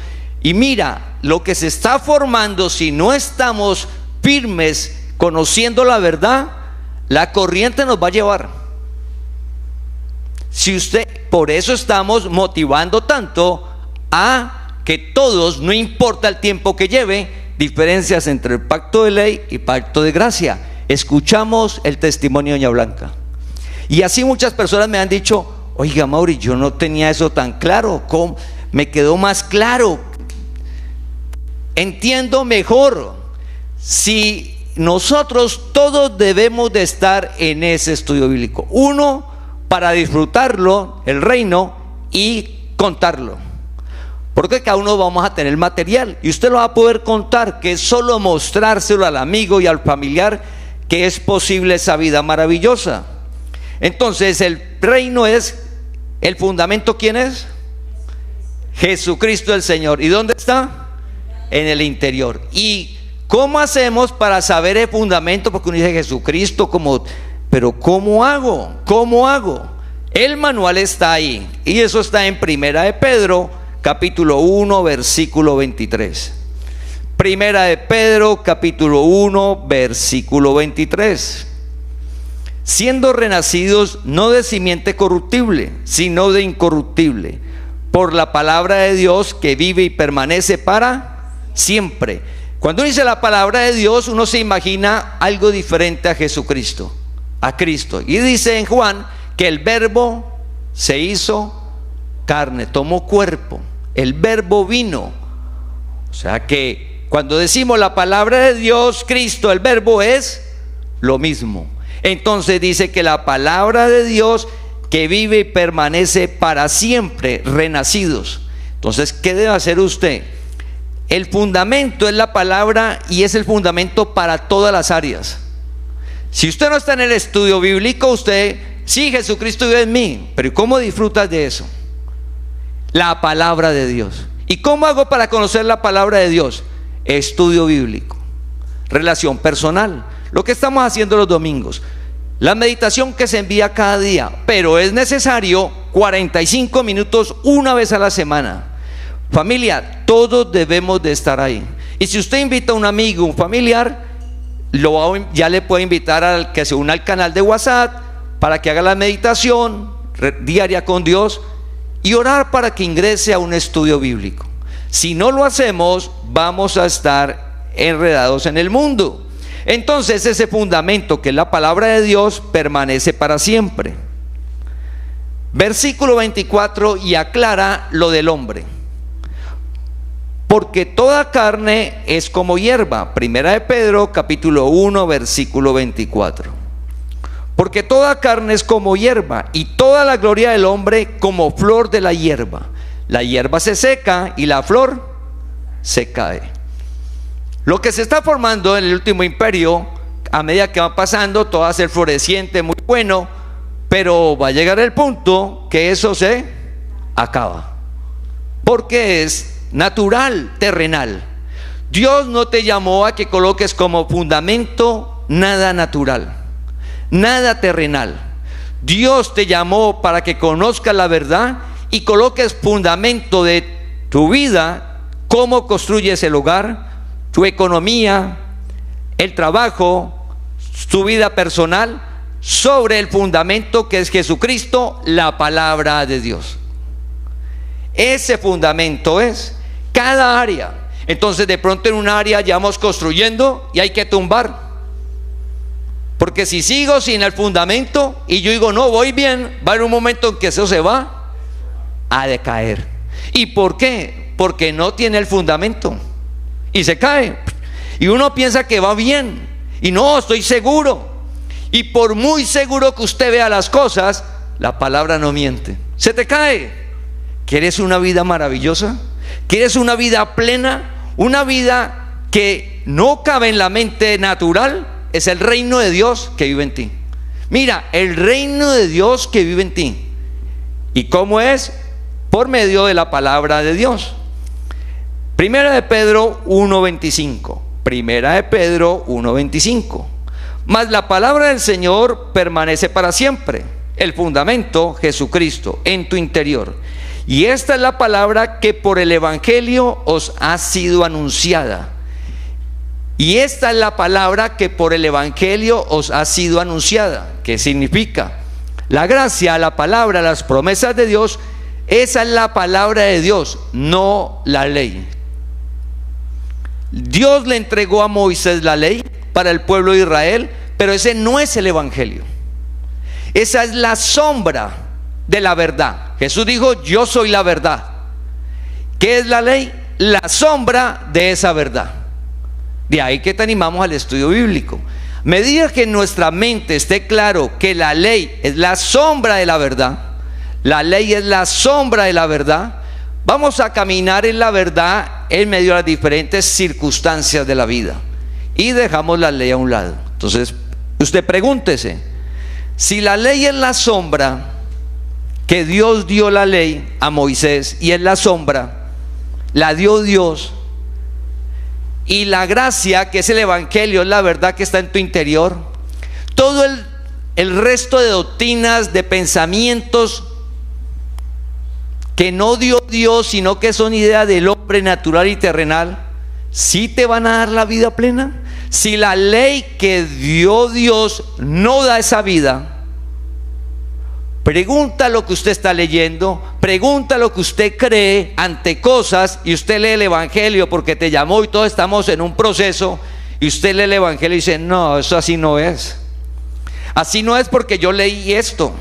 Y mira, lo que se está formando, si no estamos firmes conociendo la verdad, la corriente nos va a llevar. Si usted, por eso estamos motivando tanto a que todos, no importa el tiempo que lleve, diferencias entre el pacto de ley y pacto de gracia. Escuchamos el testimonio de doña Blanca. Y así muchas personas me han dicho: oiga, Mauri, yo no tenía eso tan claro, ¿cómo? Me quedó más claro, entiendo mejor. Si nosotros todos debemos de estar en ese estudio bíblico, uno, para disfrutarlo, el reino, y contarlo, porque cada uno vamos a tener material y usted lo va a poder contar, que es solo mostrárselo al amigo y al familiar que es posible esa vida maravillosa. Entonces el reino es el fundamento. ¿Quién es? Jesucristo el Señor. ¿Y dónde está? En el interior. ¿Y cómo hacemos para saber el fundamento? Porque uno dice Jesucristo, pero ¿cómo hago? ¿Cómo hago? El manual está ahí, y eso está en Primera de Pedro, capítulo 1, versículo 23. Primera de Pedro, capítulo 1, versículo 23. Siendo renacidos no de simiente corruptible, sino de incorruptible, por la palabra de Dios que vive y permanece para siempre. Cuando dice la palabra de Dios, uno se imagina algo diferente a Jesucristo, a Cristo. Y dice en Juan que el verbo se hizo carne, tomó cuerpo, el verbo vino. O sea que cuando decimos la palabra de Dios, Cristo, el verbo es lo mismo. Entonces dice que la palabra de Dios que vive y permanece para siempre, renacidos. Entonces, ¿qué debe hacer usted? El fundamento es la palabra, y es el fundamento para todas las áreas. Si usted no está en el estudio bíblico, usted, sí, Jesucristo vive en mí, pero ¿cómo disfrutas de eso? La palabra de Dios. ¿Y cómo hago para conocer la palabra de Dios? Estudio bíblico, relación personal, lo que estamos haciendo los domingos, la meditación que se envía cada día, pero es necesario 45 minutos una vez a la semana. Familia, todos debemos de estar ahí. Y si usted invita a un amigo, un familiar, ya le puede invitar al que se una al canal de WhatsApp para que haga la meditación diaria con Dios y orar para que ingrese a un estudio bíblico. Si no lo hacemos, vamos a estar enredados en el mundo. Entonces ese fundamento que es la palabra de Dios permanece para siempre. Versículo 24, y aclara lo del hombre. Porque toda carne es como hierba. Primera de Pedro, capítulo 1, versículo 24. Porque toda carne es como hierba, y toda la gloria del hombre como flor de la hierba. La hierba se seca y la flor se cae. Lo que se está formando en el último imperio, a medida que va pasando, todo va a ser floreciente, muy bueno, pero va a llegar el punto que eso se acaba, porque es natural, terrenal. Dios no te llamó a que coloques como fundamento nada natural, nada terrenal. Dios te llamó para que conozcas la verdad y coloques fundamento de tu vida, cómo construyes el hogar, tu economía, el trabajo, tu vida personal, sobre el fundamento que es Jesucristo, la palabra de Dios. Ese fundamento es cada área. Entonces de pronto en un área ya vamos construyendo y hay que tumbar, Porque si sigo sin el fundamento y yo digo, no, voy bien, va a haber un momento en que eso se va a decaer. ¿Y por qué? Porque no tiene el fundamento y se cae. Y uno piensa que va bien y no, estoy seguro. Y por muy seguro que usted vea las cosas, la palabra no miente, se te cae. ¿Quieres una vida maravillosa? ¿Quieres una vida plena? Una vida que no cabe en la mente natural. Es el reino de Dios que vive en ti. Mira, el reino de Dios que vive en ti. ¿Y cómo es? Por medio de la palabra de Dios. Primera de Pedro 1:25. Primera de Pedro 1:25. Mas la palabra del Señor permanece para siempre. El fundamento, Jesucristo, en tu interior. Y esta es la palabra que por el Evangelio os ha sido anunciada. Y esta es la palabra que por el Evangelio os ha sido anunciada. ¿Qué significa? La gracia, la palabra, las promesas de Dios, esa es la palabra de Dios, no la ley. Dios le entregó a Moisés la ley para el pueblo de Israel, pero ese no es el Evangelio. Esa es la sombra de la verdad. Jesús dijo, yo soy la verdad. ¿Qué es la ley? La sombra de esa verdad. De ahí que te animamos al estudio bíblico. A medida que en nuestra mente esté claro que la ley es la sombra de la verdad, la ley es la sombra de la verdad, vamos a caminar en la verdad en medio de las diferentes circunstancias de la vida y dejamos la ley a un lado. Entonces, usted pregúntese, si la ley es la sombra, que Dios dio la ley a Moisés y es la sombra, la dio Dios, y la gracia, que es el Evangelio, es la verdad que está en tu interior, todo el resto de doctrinas, de pensamientos que no dio Dios, sino que son ideas del hombre natural y terrenal, ¿sí te van a dar la vida plena? Si la ley que dio Dios no da esa vida, pregunta lo que usted está leyendo, pregunta lo que usted cree ante cosas, y usted lee el Evangelio porque te llamó y todos estamos en un proceso, y usted lee el Evangelio y dice, no, eso así no es. Así no es porque yo leí esto.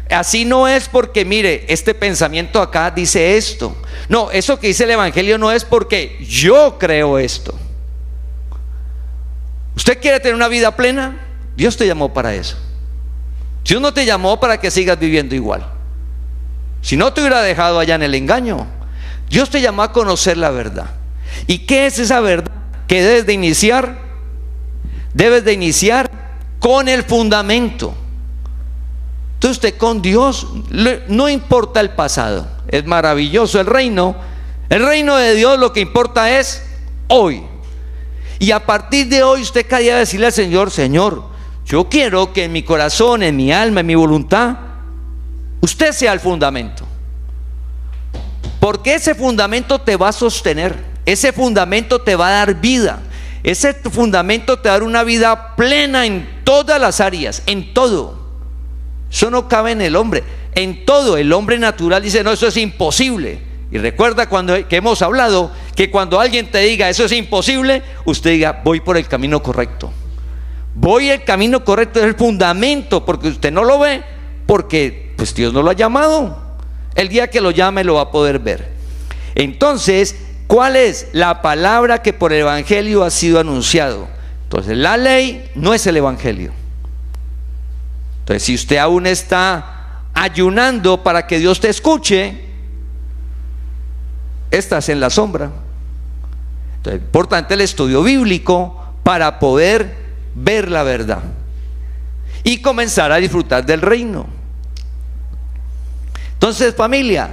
Así no es porque, mire, este pensamiento acá dice esto. No, eso que dice el Evangelio no es porque yo creo esto. ¿Usted quiere tener una vida plena? Dios te llamó para eso. Dios no te llamó para que sigas viviendo igual. Si no te hubiera dejado allá en el engaño. Dios te llamó a conocer la verdad. ¿Y qué es esa verdad? Que debes de iniciar. Debes de iniciar con el fundamento. Entonces usted con Dios, no importa el pasado. Es maravilloso el reino. El reino de Dios lo que importa es hoy. Y a partir de hoy usted cada día decirle al Señor, Señor, yo quiero que en mi corazón, en mi alma, en mi voluntad, usted sea el fundamento. Porque ese fundamento te va a sostener. Ese fundamento te va a dar vida. Ese fundamento te va a dar una vida plena en todas las áreas, en todo. Eso no cabe en el hombre. En todo, el hombre natural dice, no, eso es imposible. Y recuerda que hemos hablado que cuando alguien te diga eso es imposible, usted diga, voy por el camino correcto. Voy el camino correcto, es el fundamento, porque usted no lo ve, porque pues Dios no lo ha llamado. El día que lo llame lo va a poder ver. Entonces, ¿cuál es la palabra que por el Evangelio ha sido anunciado? Entonces, la ley no es el Evangelio. Entonces, si usted aún está ayunando para que Dios te escuche, estás en la sombra. Entonces, es importante el estudio bíblico para poder ver la verdad y comenzar a disfrutar del reino. Entonces, familia,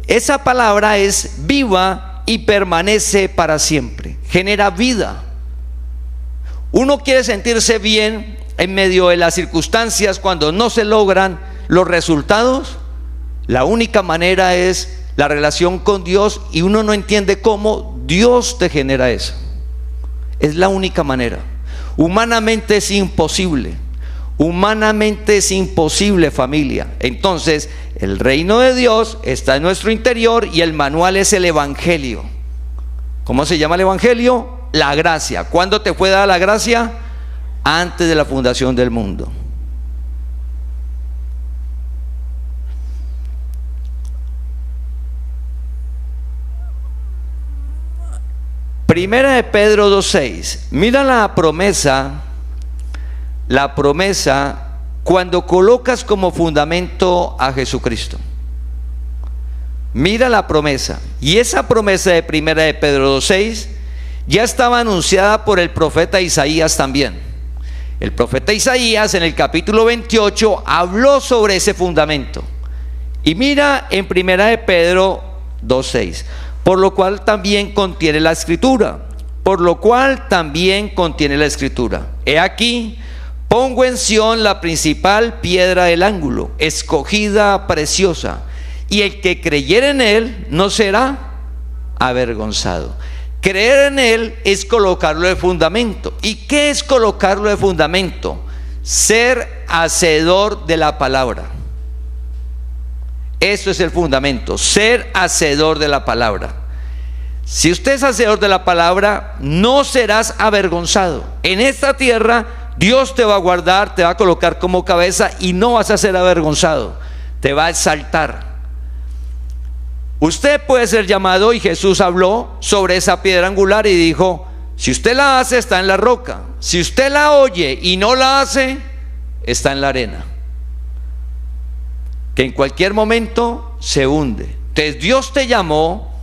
esa palabra es viva y permanece para siempre, genera vida. Uno quiere sentirse bien en medio de las circunstancias cuando no se logran los resultados. La única manera es la relación con Dios, y uno no entiende cómo Dios te genera eso. Es la única manera. Humanamente es imposible. Humanamente es imposible, familia. Entonces, el reino de Dios está en nuestro interior y el manual es el Evangelio. ¿Cómo se llama el Evangelio? La gracia. ¿Cuándo te fue dada la gracia? antes de la fundación del mundo. Primera de Pedro 2:6. Mira la promesa cuando colocas como fundamento a Jesucristo. Mira la promesa. Y esa promesa de Primera de Pedro 2:6 ya estaba anunciada por el profeta Isaías también. El profeta Isaías en el capítulo 28 habló sobre ese fundamento. Y mira en Primera de Pedro 2:6. Por lo cual también contiene la escritura. Por lo cual también contiene la escritura. He aquí, pongo en Sión la principal piedra del ángulo, escogida, preciosa. Y el que creyere en él no será avergonzado. Creer en él es colocarlo de fundamento. ¿Y qué es colocarlo de fundamento? Ser hacedor de la palabra. Eso es el fundamento, ser hacedor de la palabra. Si usted es hacedor de la palabra, no serás avergonzado. En esta tierra Dios te va a guardar, te va a colocar como cabeza y no vas a ser avergonzado, te va a exaltar. Usted puede ser llamado, y Jesús habló sobre esa piedra angular y dijo: si usted la hace, está en la roca; si usted la oye y no la hace, está en la arena, que en cualquier momento se hunde. Entonces Dios te llamó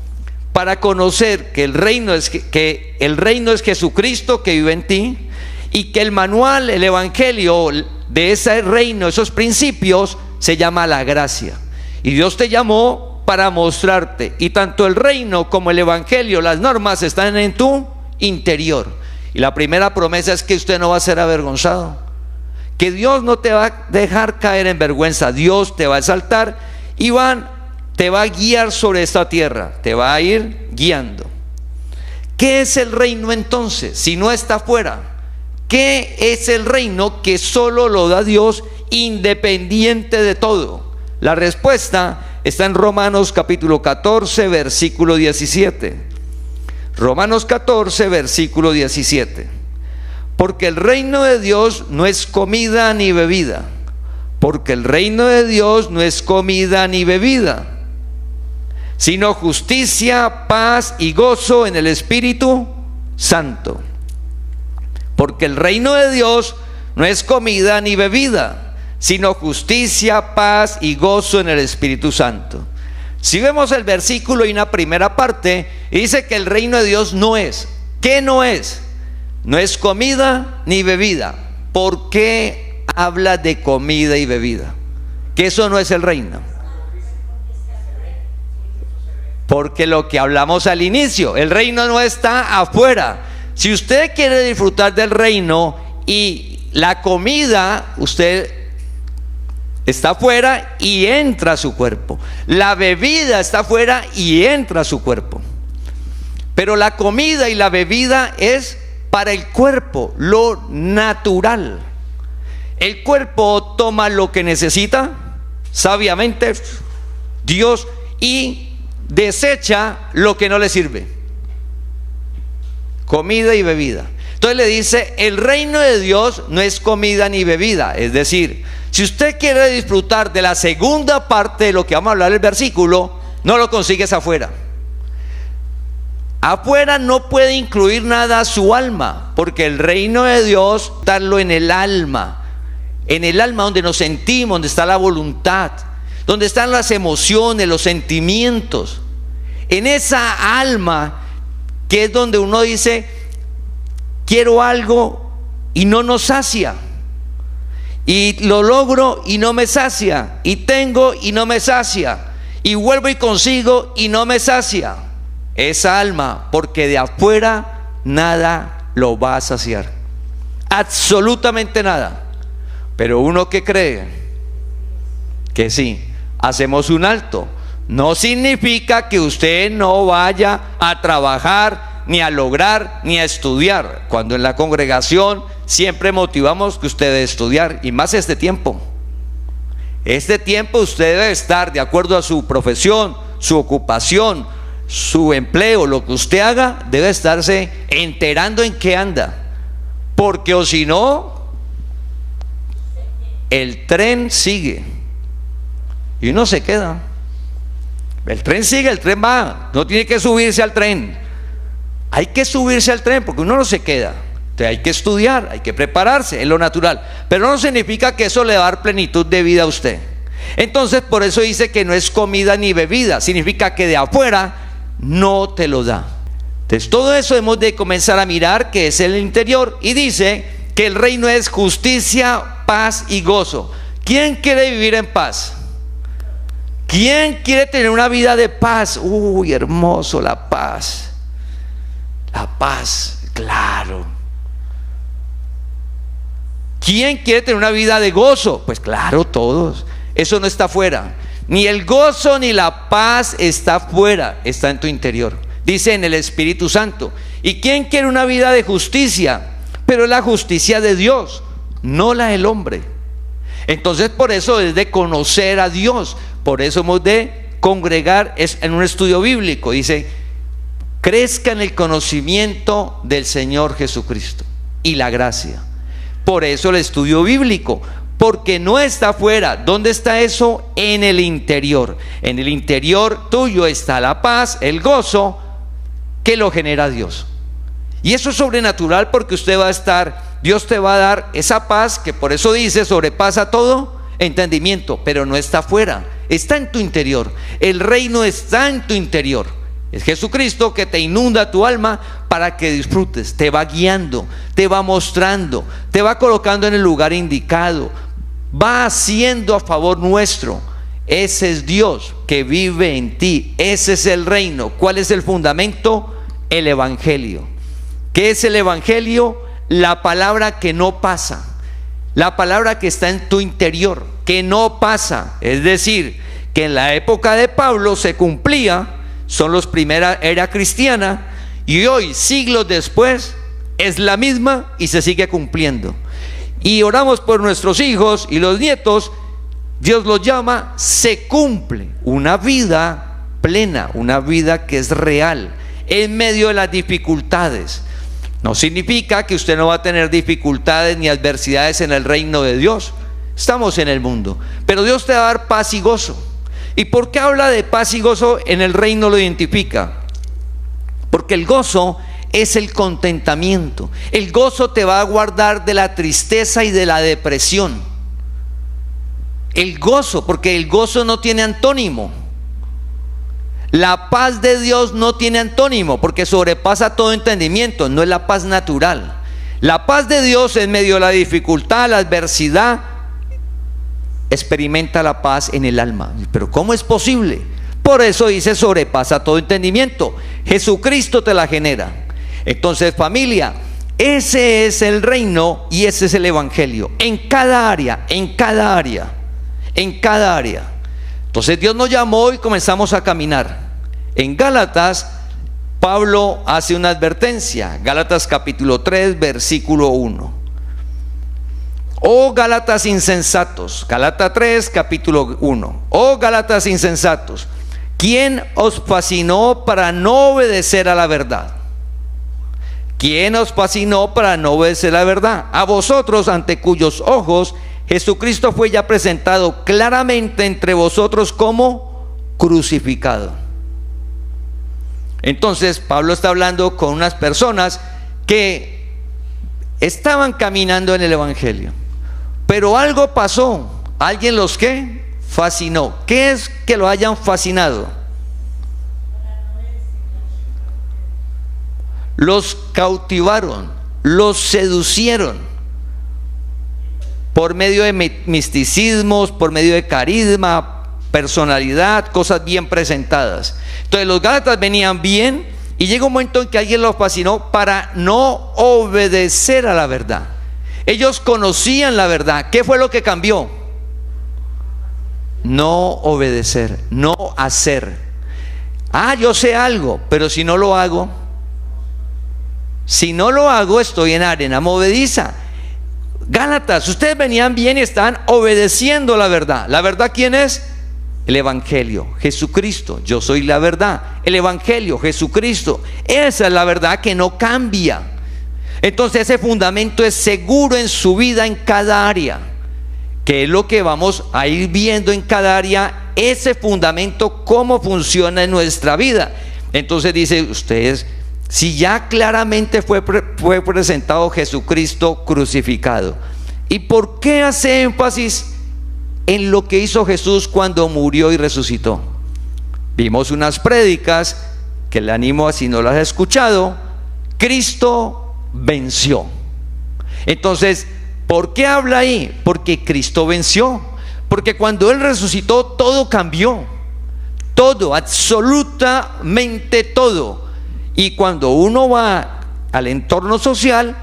para conocer que el reino es Jesucristo que vive en ti, y que el manual, el evangelio de ese reino, esos principios, se llama la gracia. Y Dios te llamó para mostrarte, y tanto el reino como el evangelio, las normas, están en tu interior. Y la primera promesa es que usted no va a ser avergonzado, que Dios no te va a dejar caer en vergüenza. Dios te va a exaltar y te va a guiar sobre esta tierra, te va a ir guiando. ¿Qué es el reino entonces, si no está afuera? ¿Qué es el reino que solo lo da Dios, independiente de todo? La respuesta está en Romanos capítulo 14, versículo 17. Romanos 14, versículo 17. Porque el reino de Dios no es comida ni bebida. Porque el reino de Dios no es comida ni bebida, sino justicia, paz y gozo en el Espíritu Santo. Porque el reino de Dios no es comida ni bebida, sino justicia, paz y gozo en el Espíritu Santo. Si vemos el versículo y una primera parte, dice que el reino de Dios no es. ¿Qué no es? No es comida ni bebida. ¿Por qué habla de comida y bebida? Que eso no es el reino. Porque lo que hablamos al inicio, el reino no está afuera. Si usted quiere disfrutar del reino y la comida, usted está afuera y entra a su cuerpo. La bebida está afuera y entra a su cuerpo. Pero la comida y la bebida es para el cuerpo, lo natural. El cuerpo toma lo que necesita sabiamente Dios y desecha lo que no le sirve. Comida y bebida. Entonces le dice: el reino de Dios no es comida ni bebida. Es decir, si usted quiere disfrutar de la segunda parte de lo que vamos a hablar del versículo, no lo consigues afuera. Afuera no puede incluir nada a su alma, porque el reino de Dios darlo en el alma donde nos sentimos, donde está la voluntad, donde están las emociones, los sentimientos. En esa alma que es donde uno dice: quiero algo y no nos sacia, y lo logro y no me sacia, y tengo y no me sacia, y vuelvo y consigo y no me sacia. Esa alma, porque de afuera nada lo va a saciar, absolutamente nada. Pero uno que cree que sí, hacemos un alto, no significa que usted no vaya a trabajar, ni a lograr, ni a estudiar. Cuando en la congregación siempre motivamos que usted debe estudiar, y más este tiempo. Este tiempo usted debe estar de acuerdo a su profesión, su ocupación, su empleo, lo que usted haga, debe estarse enterando en qué anda, porque o si no, el tren sigue y uno se queda. El tren sigue, el tren va, no tiene que subirse al tren. Hay que subirse al tren porque uno no se queda. Entonces hay que estudiar, hay que prepararse, es lo natural. Pero no significa que eso le va a dar plenitud de vida a usted. Entonces por eso dice que no es comida ni bebida, significa que de afuera no te lo da. Entonces todo eso hemos de comenzar a mirar que es el interior, y dice que el reino es justicia, paz y gozo. ¿Quién quiere vivir en paz? ¿Quién quiere tener una vida de paz? Uy, hermoso, la paz. La paz, claro. ¿Quién quiere tener una vida de gozo? Pues claro, todos. Eso no está afuera. Ni el gozo ni la paz está afuera, está en tu interior. Dice en el Espíritu Santo. ¿Y quién quiere una vida de justicia? Pero es la justicia de Dios, no la del hombre. Entonces por eso es de conocer a Dios. Por eso hemos de congregar en un estudio bíblico. Dice, crezca en el conocimiento del Señor Jesucristo y la gracia. Por eso el estudio bíblico, porque no está afuera. ¿Dónde está eso? En el interior. En el interior tuyo está la paz, el gozo que lo genera Dios. Y eso es sobrenatural porque usted va a estar, Dios te va a dar esa paz que por eso dice sobrepasa todo entendimiento, pero no está afuera, está en tu interior. El reino está en tu interior. Es Jesucristo que te inunda tu alma para que disfrutes, te va guiando, te va mostrando, te va colocando en el lugar indicado, va haciendo a favor nuestro. Ese es Dios que vive en ti, ese es el reino. ¿Cuál es el fundamento? El Evangelio. ¿Qué es el Evangelio? La palabra que no pasa, la palabra que está en tu interior, que no pasa. Es decir, que en la época de Pablo se cumplía, son los primera era cristiana, y hoy, siglos después, es la misma y se sigue cumpliendo. Y oramos por nuestros hijos y los nietos. Dios los llama, se cumple una vida plena, una vida que es real en medio de las dificultades. No significa que usted no va a tener dificultades ni adversidades en el reino de Dios. Estamos en el mundo, pero Dios te va a dar paz y gozo. ¿Y por qué habla de paz y gozo? En el reino lo identifica. Porque el gozo es el contentamiento. El gozo te va a guardar de la tristeza y de la depresión. El gozo, porque el gozo no tiene antónimo. La paz de Dios no tiene antónimo, porque sobrepasa todo entendimiento. No es la paz natural. La paz de Dios en medio de la dificultad, la adversidad, experimenta la paz en el alma. Pero ¿cómo es posible? Por eso dice sobrepasa todo entendimiento. Jesucristo te la genera. Entonces, familia, ese es el reino y ese es el Evangelio. En cada área, en cada área, en cada área. Entonces Dios nos llamó y comenzamos a caminar. En Gálatas, Pablo hace una advertencia. Gálatas capítulo 3, versículo 1. Oh Gálatas insensatos. Gálatas 3, capítulo 1. Oh Gálatas insensatos, ¿quién os fascinó para no obedecer a la verdad? ¿Quién os fascinó para no obedecer a la verdad? A vosotros, ante cuyos ojos Jesucristo fue ya presentado claramente entre vosotros como crucificado. Entonces Pablo está hablando con unas personas que estaban caminando en el Evangelio, pero algo pasó. Alguien los que fascinó. ¿Qué es que lo hayan fascinado? Los cautivaron, los seducieron por medio de misticismos, por medio de carisma, personalidad, cosas bien presentadas. Entonces los Gálatas venían bien y llega un momento en que alguien los fascinó para no obedecer a la verdad. Ellos conocían la verdad. ¿Qué fue lo que cambió? No obedecer, no hacer. Yo sé algo, pero si no lo hago, estoy en arena movediza. Gálatas, ustedes venían bien y están obedeciendo la verdad. ¿La verdad quién es? El Evangelio, Jesucristo. Yo soy la verdad. El Evangelio, Jesucristo. Esa es la verdad que no cambia. Entonces ese fundamento es seguro en su vida en cada área. que es lo que vamos a ir viendo en cada área, ese fundamento, cómo funciona en nuestra vida. Entonces dice ustedes, si ya claramente fue presentado Jesucristo crucificado, ¿y por qué hace énfasis en lo que hizo Jesús cuando murió y resucitó? Vimos unas prédicas que le animo a, si no las has escuchado, Cristo venció. Entonces, ¿por qué habla ahí? Porque Cristo venció. Porque cuando Él resucitó, todo cambió. Todo, absolutamente todo. Y cuando uno va al entorno social,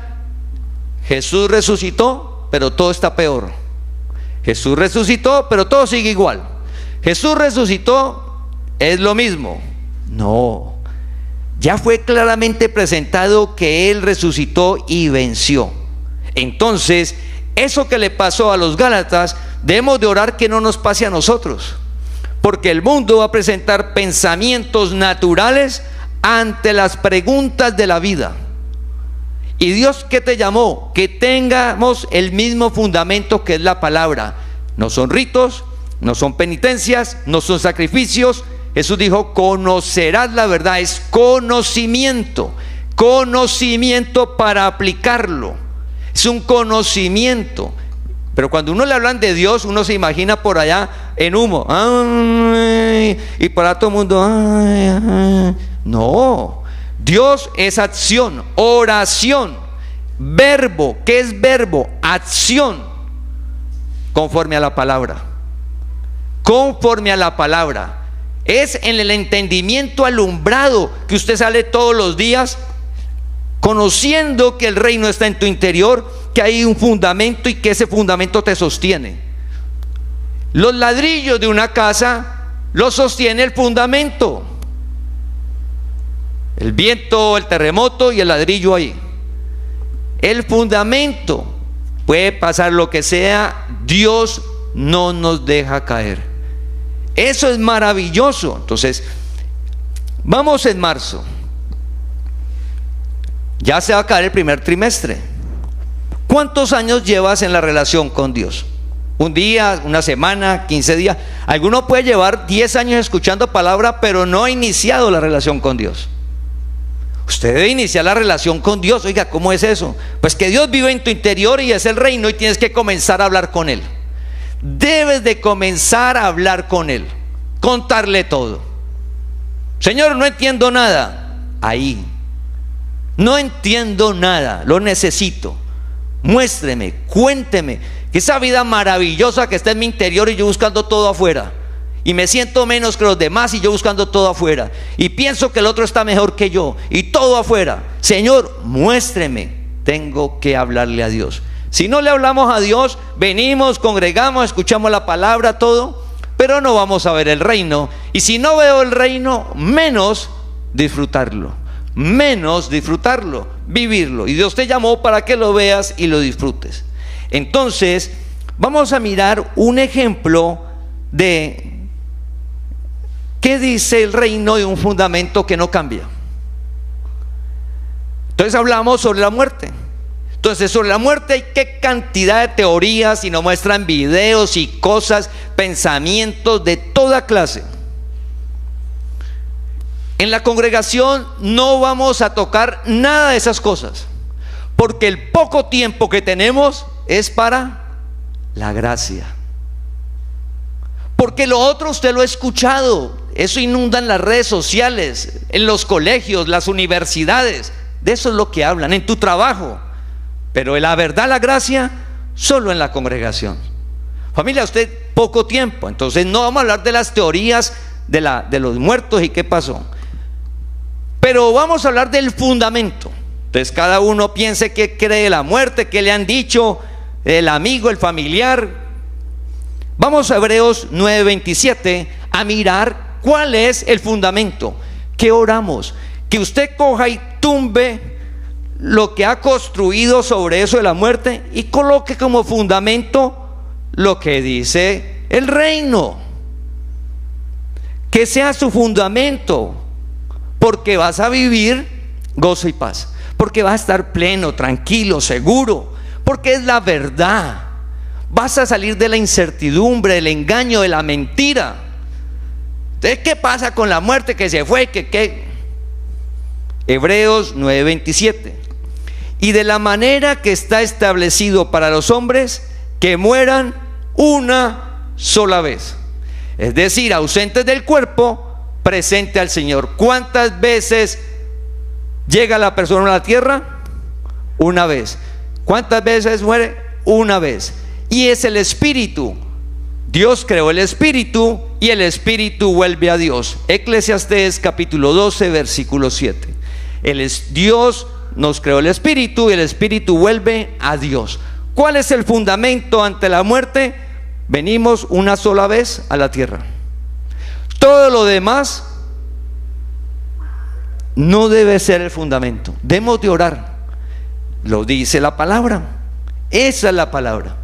Jesús resucitó, pero todo está peor. Jesús resucitó, pero todo sigue igual. Jesús resucitó, es lo mismo. No, ya fue claramente presentado que Él resucitó y venció. Entonces, eso que le pasó a los Gálatas, debemos de orar que no nos pase a nosotros, porque el mundo va a presentar pensamientos naturales ante las preguntas de la vida. Y Dios, ¿qué te llamó? Que tengamos el mismo fundamento que es la palabra. No son ritos, no son penitencias, no son sacrificios. Jesús dijo, conocerás la verdad. Es conocimiento, conocimiento para aplicarlo. Es un conocimiento. Pero cuando uno le hablan de Dios, uno se imagina por allá en humo. Ay, y para todo el mundo. Ay, ay. No, Dios es acción, oración, verbo. ¿Qué es verbo? Acción, conforme a la palabra. Conforme a la palabra. Es en el entendimiento alumbrado que usted sale todos los días, conociendo que el reino está en tu interior, que hay un fundamento y que ese fundamento te sostiene. Los ladrillos de una casa los sostiene el fundamento. El viento, el terremoto y el ladrillo ahí. El fundamento. Puede pasar lo que sea, Dios no nos deja caer. Eso es maravilloso. Entonces, vamos en marzo. Ya se va a acabar el primer trimestre. ¿Cuántos años llevas en la relación con Dios? ¿Un día, una semana, 15 días? Alguno puede llevar 10 años escuchando palabra, pero no ha iniciado la relación con Dios. Usted debe iniciar la relación con Dios. Oiga, ¿cómo es eso? Pues que Dios vive en tu interior y es el reino, y tienes que comenzar a hablar con Él. Debes de comenzar a hablar con Él, contarle todo. Señor, no entiendo nada. Ahí. No entiendo nada, lo necesito. Muéstreme, cuénteme, que esa vida maravillosa que está en mi interior y yo buscando todo afuera. Y me siento menos que los demás y yo buscando todo afuera. Y pienso que el otro está mejor que yo y todo afuera. Señor, muéstreme. Tengo que hablarle a Dios. Si no le hablamos a Dios, venimos, congregamos, escuchamos la palabra, todo, pero no vamos a ver el reino. Y si no veo el reino, menos disfrutarlo. Menos disfrutarlo, vivirlo. Y Dios te llamó para que lo veas y lo disfrutes. Entonces, vamos a mirar un ejemplo de ¿qué dice el reino de un fundamento que no cambia? Entonces hablamos sobre la muerte. Entonces sobre la muerte hay qué cantidad de teorías, y nos muestran videos y cosas, pensamientos de toda clase. En la congregación no vamos a tocar nada de esas cosas, porque el poco tiempo que tenemos es para la gracia. Porque lo otro usted lo ha escuchado, eso inunda en las redes sociales, en los colegios, las universidades, de eso es lo que hablan, en tu trabajo. Pero la verdad, la gracia, solo en la congregación. Familia, usted poco tiempo, entonces no vamos a hablar de las teorías de los muertos y qué pasó, pero vamos a hablar del fundamento. Entonces cada uno piense qué cree de la muerte, qué le han dicho el amigo, el familiar. Vamos a Hebreos 9:27 a mirar cuál es el fundamento. ¿Qué oramos? Que usted coja y tumbe lo que ha construido sobre eso de la muerte y coloque como fundamento lo que dice el reino. Que sea su fundamento, porque vas a vivir gozo y paz, porque vas a estar pleno, tranquilo, seguro, porque es la verdad, Vas a salir de la incertidumbre, del engaño, de la mentira. Entonces, ¿qué pasa con la muerte que se fue? Hebreos 9:27. Y de la manera que está establecido para los hombres que mueran una sola vez. Es decir, ausentes del cuerpo, presente al Señor. ¿Cuántas veces llega la persona a la tierra? Una vez. ¿Cuántas veces muere? Una vez. Y es el Espíritu. Dios creó el Espíritu y el Espíritu vuelve a Dios. Eclesiastés capítulo 12, versículo 7. Dios nos creó el Espíritu y el Espíritu vuelve a Dios. ¿Cuál es el fundamento ante la muerte? Venimos una sola vez a la tierra. Todo lo demás no debe ser el fundamento. Debemos de orar. Lo dice la palabra. Esa es la palabra.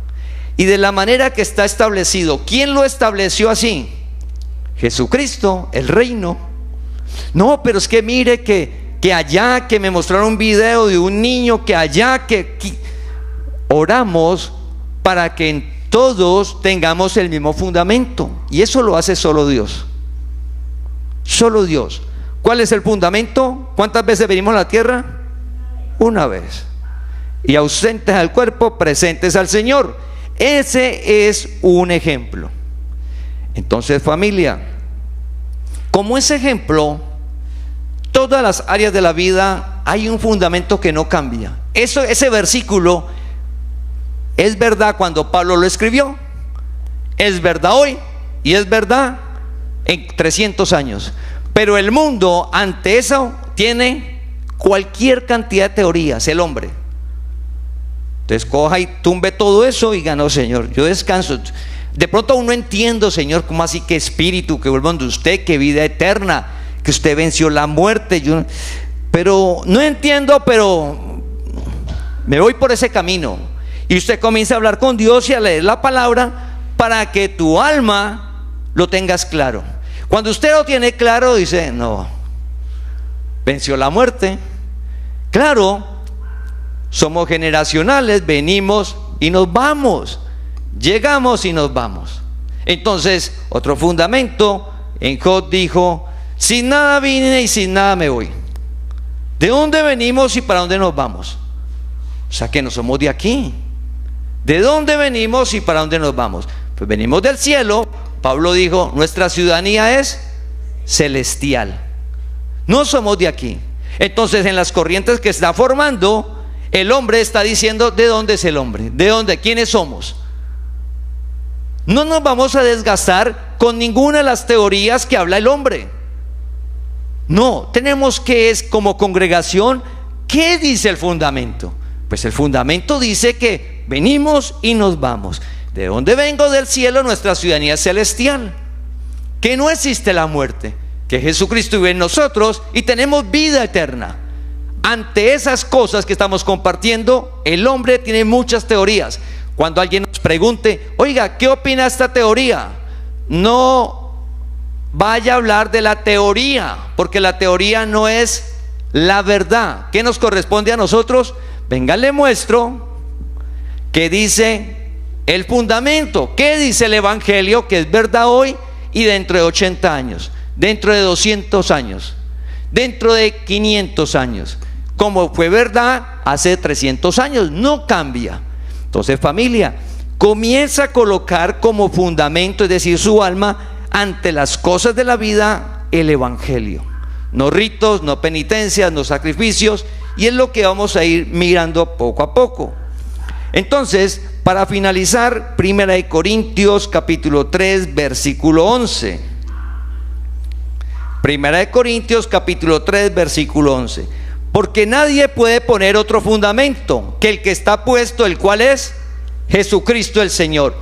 Y de la manera que está establecido, ¿quién lo estableció así? Jesucristo, el reino. No, pero es que mire que allá, que me mostraron un video de un niño, que allá, que oramos para que todos tengamos el mismo fundamento. Y eso lo hace solo Dios. Solo Dios. ¿Cuál es el fundamento? ¿Cuántas veces venimos a la tierra? Una vez. Y ausentes al cuerpo, presentes al Señor. Ese es un ejemplo. Entonces, familia, como ese ejemplo, todas las áreas de la vida hay un fundamento que no cambia. Ese versículo es verdad cuando Pablo lo escribió, es verdad hoy y es verdad en 300 años. Pero el mundo ante eso tiene cualquier cantidad de teorías, el hombre. Entonces coja y tumbe todo eso y ganó, Señor, yo descanso. De pronto aún no entiendo, Señor, ¿cómo así que espíritu, que vuelvan de usted, que vida eterna, que usted venció la muerte? Pero no entiendo, pero me voy por ese camino. Y usted comienza a hablar con Dios y a leer la palabra para que tu alma lo tengas claro. Cuando usted lo tiene claro, dice, no, venció la muerte. Claro, somos generacionales, venimos y nos vamos, llegamos y nos vamos. Entonces, otro fundamento, en Job dijo, sin nada vine y sin nada me voy. ¿De dónde venimos y para dónde nos vamos? O sea que no somos de aquí. ¿De dónde venimos y para dónde nos vamos? Pues venimos del cielo. Pablo dijo, nuestra ciudadanía es celestial. No somos de aquí. Entonces, en las corrientes que está formando, el hombre está diciendo, ¿de dónde es el hombre? ¿De dónde? ¿Quiénes somos? No nos vamos a desgastar con ninguna de las teorías que habla el hombre. No, tenemos que, es como congregación, ¿qué dice el fundamento? Pues el fundamento dice que venimos y nos vamos. ¿De dónde vengo? Del cielo, nuestra ciudadanía celestial. Que no existe la muerte, que Jesucristo vive en nosotros y tenemos vida eterna. Ante esas cosas que estamos compartiendo, el hombre tiene muchas teorías. Cuando alguien nos pregunte, oiga, ¿qué opina esta teoría? No vaya a hablar de la teoría, porque la teoría no es la verdad. ¿Qué nos corresponde a nosotros? Venga, le muestro que dice el fundamento. ¿Qué dice el Evangelio? Que es verdad hoy y dentro de 80 años, dentro de 200 años, dentro de 500 años. Como fue verdad hace 300 años, no cambia. Entonces, familia, comienza a colocar como fundamento, es decir, su alma, ante las cosas de la vida, el Evangelio. No ritos, no penitencias, no sacrificios, y es lo que vamos a ir mirando poco a poco. Entonces, para finalizar, 1 Corintios capítulo 3, versículo 11. 1 Corintios capítulo 3, versículo 11. Porque nadie puede poner otro fundamento que el que está puesto, el cual es Jesucristo el Señor.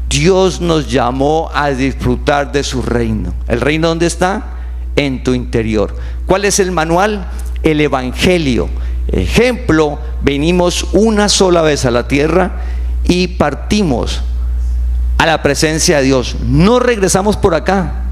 Dios nos llamó a disfrutar de su reino. ¿El reino dónde está? En tu interior. ¿Cuál es el manual? El Evangelio. Ejemplo, venimos una sola vez a la tierra y partimos a la presencia de Dios. No regresamos por acá.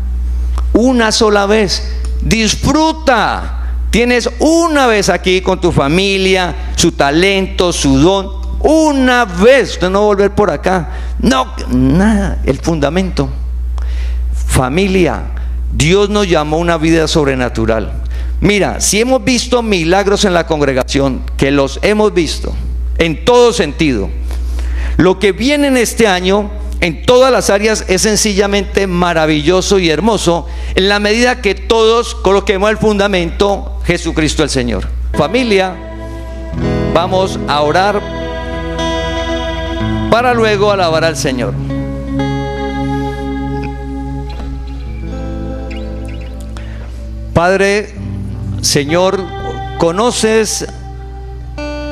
Una sola vez. Disfruta. Tienes una vez aquí con tu familia, su talento, su don, una vez, usted no va a volver por acá. No, nada, el fundamento. Familia, Dios nos llamó a una vida sobrenatural. Mira, si hemos visto milagros en la congregación, que los hemos visto en todo sentido, lo que viene en este año en todas las áreas es sencillamente maravilloso y hermoso, en la medida que todos coloquemos el fundamento, Jesucristo el Señor. Familia, vamos a orar para luego alabar al Señor. Padre, Señor, conoces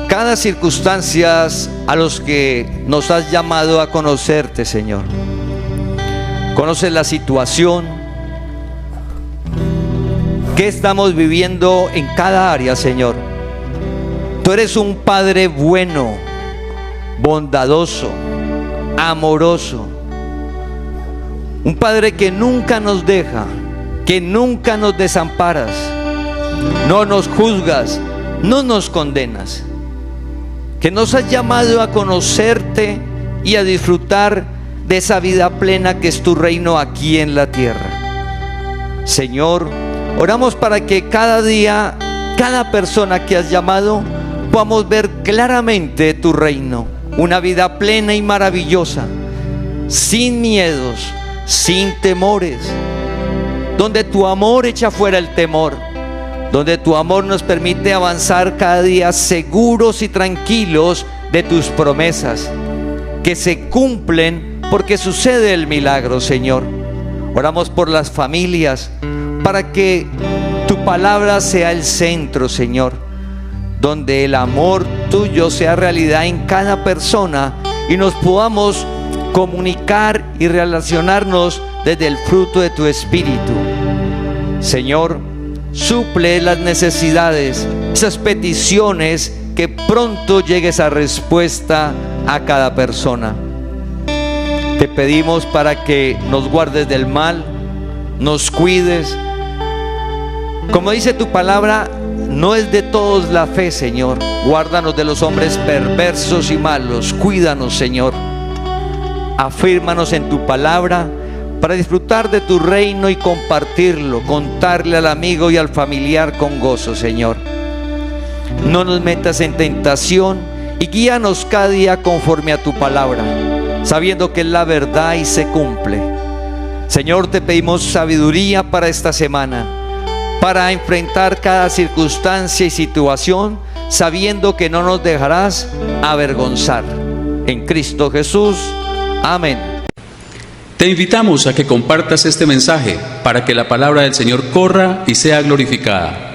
cada circunstancia a los que nos has llamado a conocerte, Señor. Conoces la situación que estamos viviendo en cada área, Señor. Tú eres un Padre bueno, bondadoso, amoroso, un Padre que nunca nos deja, que nunca nos desamparas, no nos juzgas, no nos condenas, que nos has llamado a conocerte y a disfrutar de esa vida plena que es tu reino aquí en la tierra. Señor, oramos para que cada día, cada persona que has llamado, podamos ver claramente tu reino, una vida plena y maravillosa, sin miedos, sin temores, donde tu amor echa fuera el temor, donde tu amor nos permite avanzar cada día seguros y tranquilos de tus promesas, que se cumplen porque sucede el milagro, Señor. Oramos por las familias, para que tu palabra sea el centro, Señor, donde el amor tuyo sea realidad en cada persona y nos podamos comunicar y relacionarnos desde el fruto de tu Espíritu. Señor, suple las necesidades, esas peticiones, que pronto llegue esa respuesta a cada persona. Te pedimos para que nos guardes del mal, nos cuides. Como dice tu palabra, no es de todos la fe, Señor. Guárdanos de los hombres perversos y malos. Cuídanos, Señor. Afírmanos en tu palabra para disfrutar de tu reino y compartirlo, contarle al amigo y al familiar con gozo, Señor. No nos metas en tentación y guíanos cada día conforme a tu palabra, sabiendo que es la verdad y se cumple. Señor, te pedimos sabiduría para esta semana, para enfrentar cada circunstancia y situación, sabiendo que no nos dejarás avergonzar. En Cristo Jesús, amén. Te invitamos a que compartas este mensaje para que la palabra del Señor corra y sea glorificada.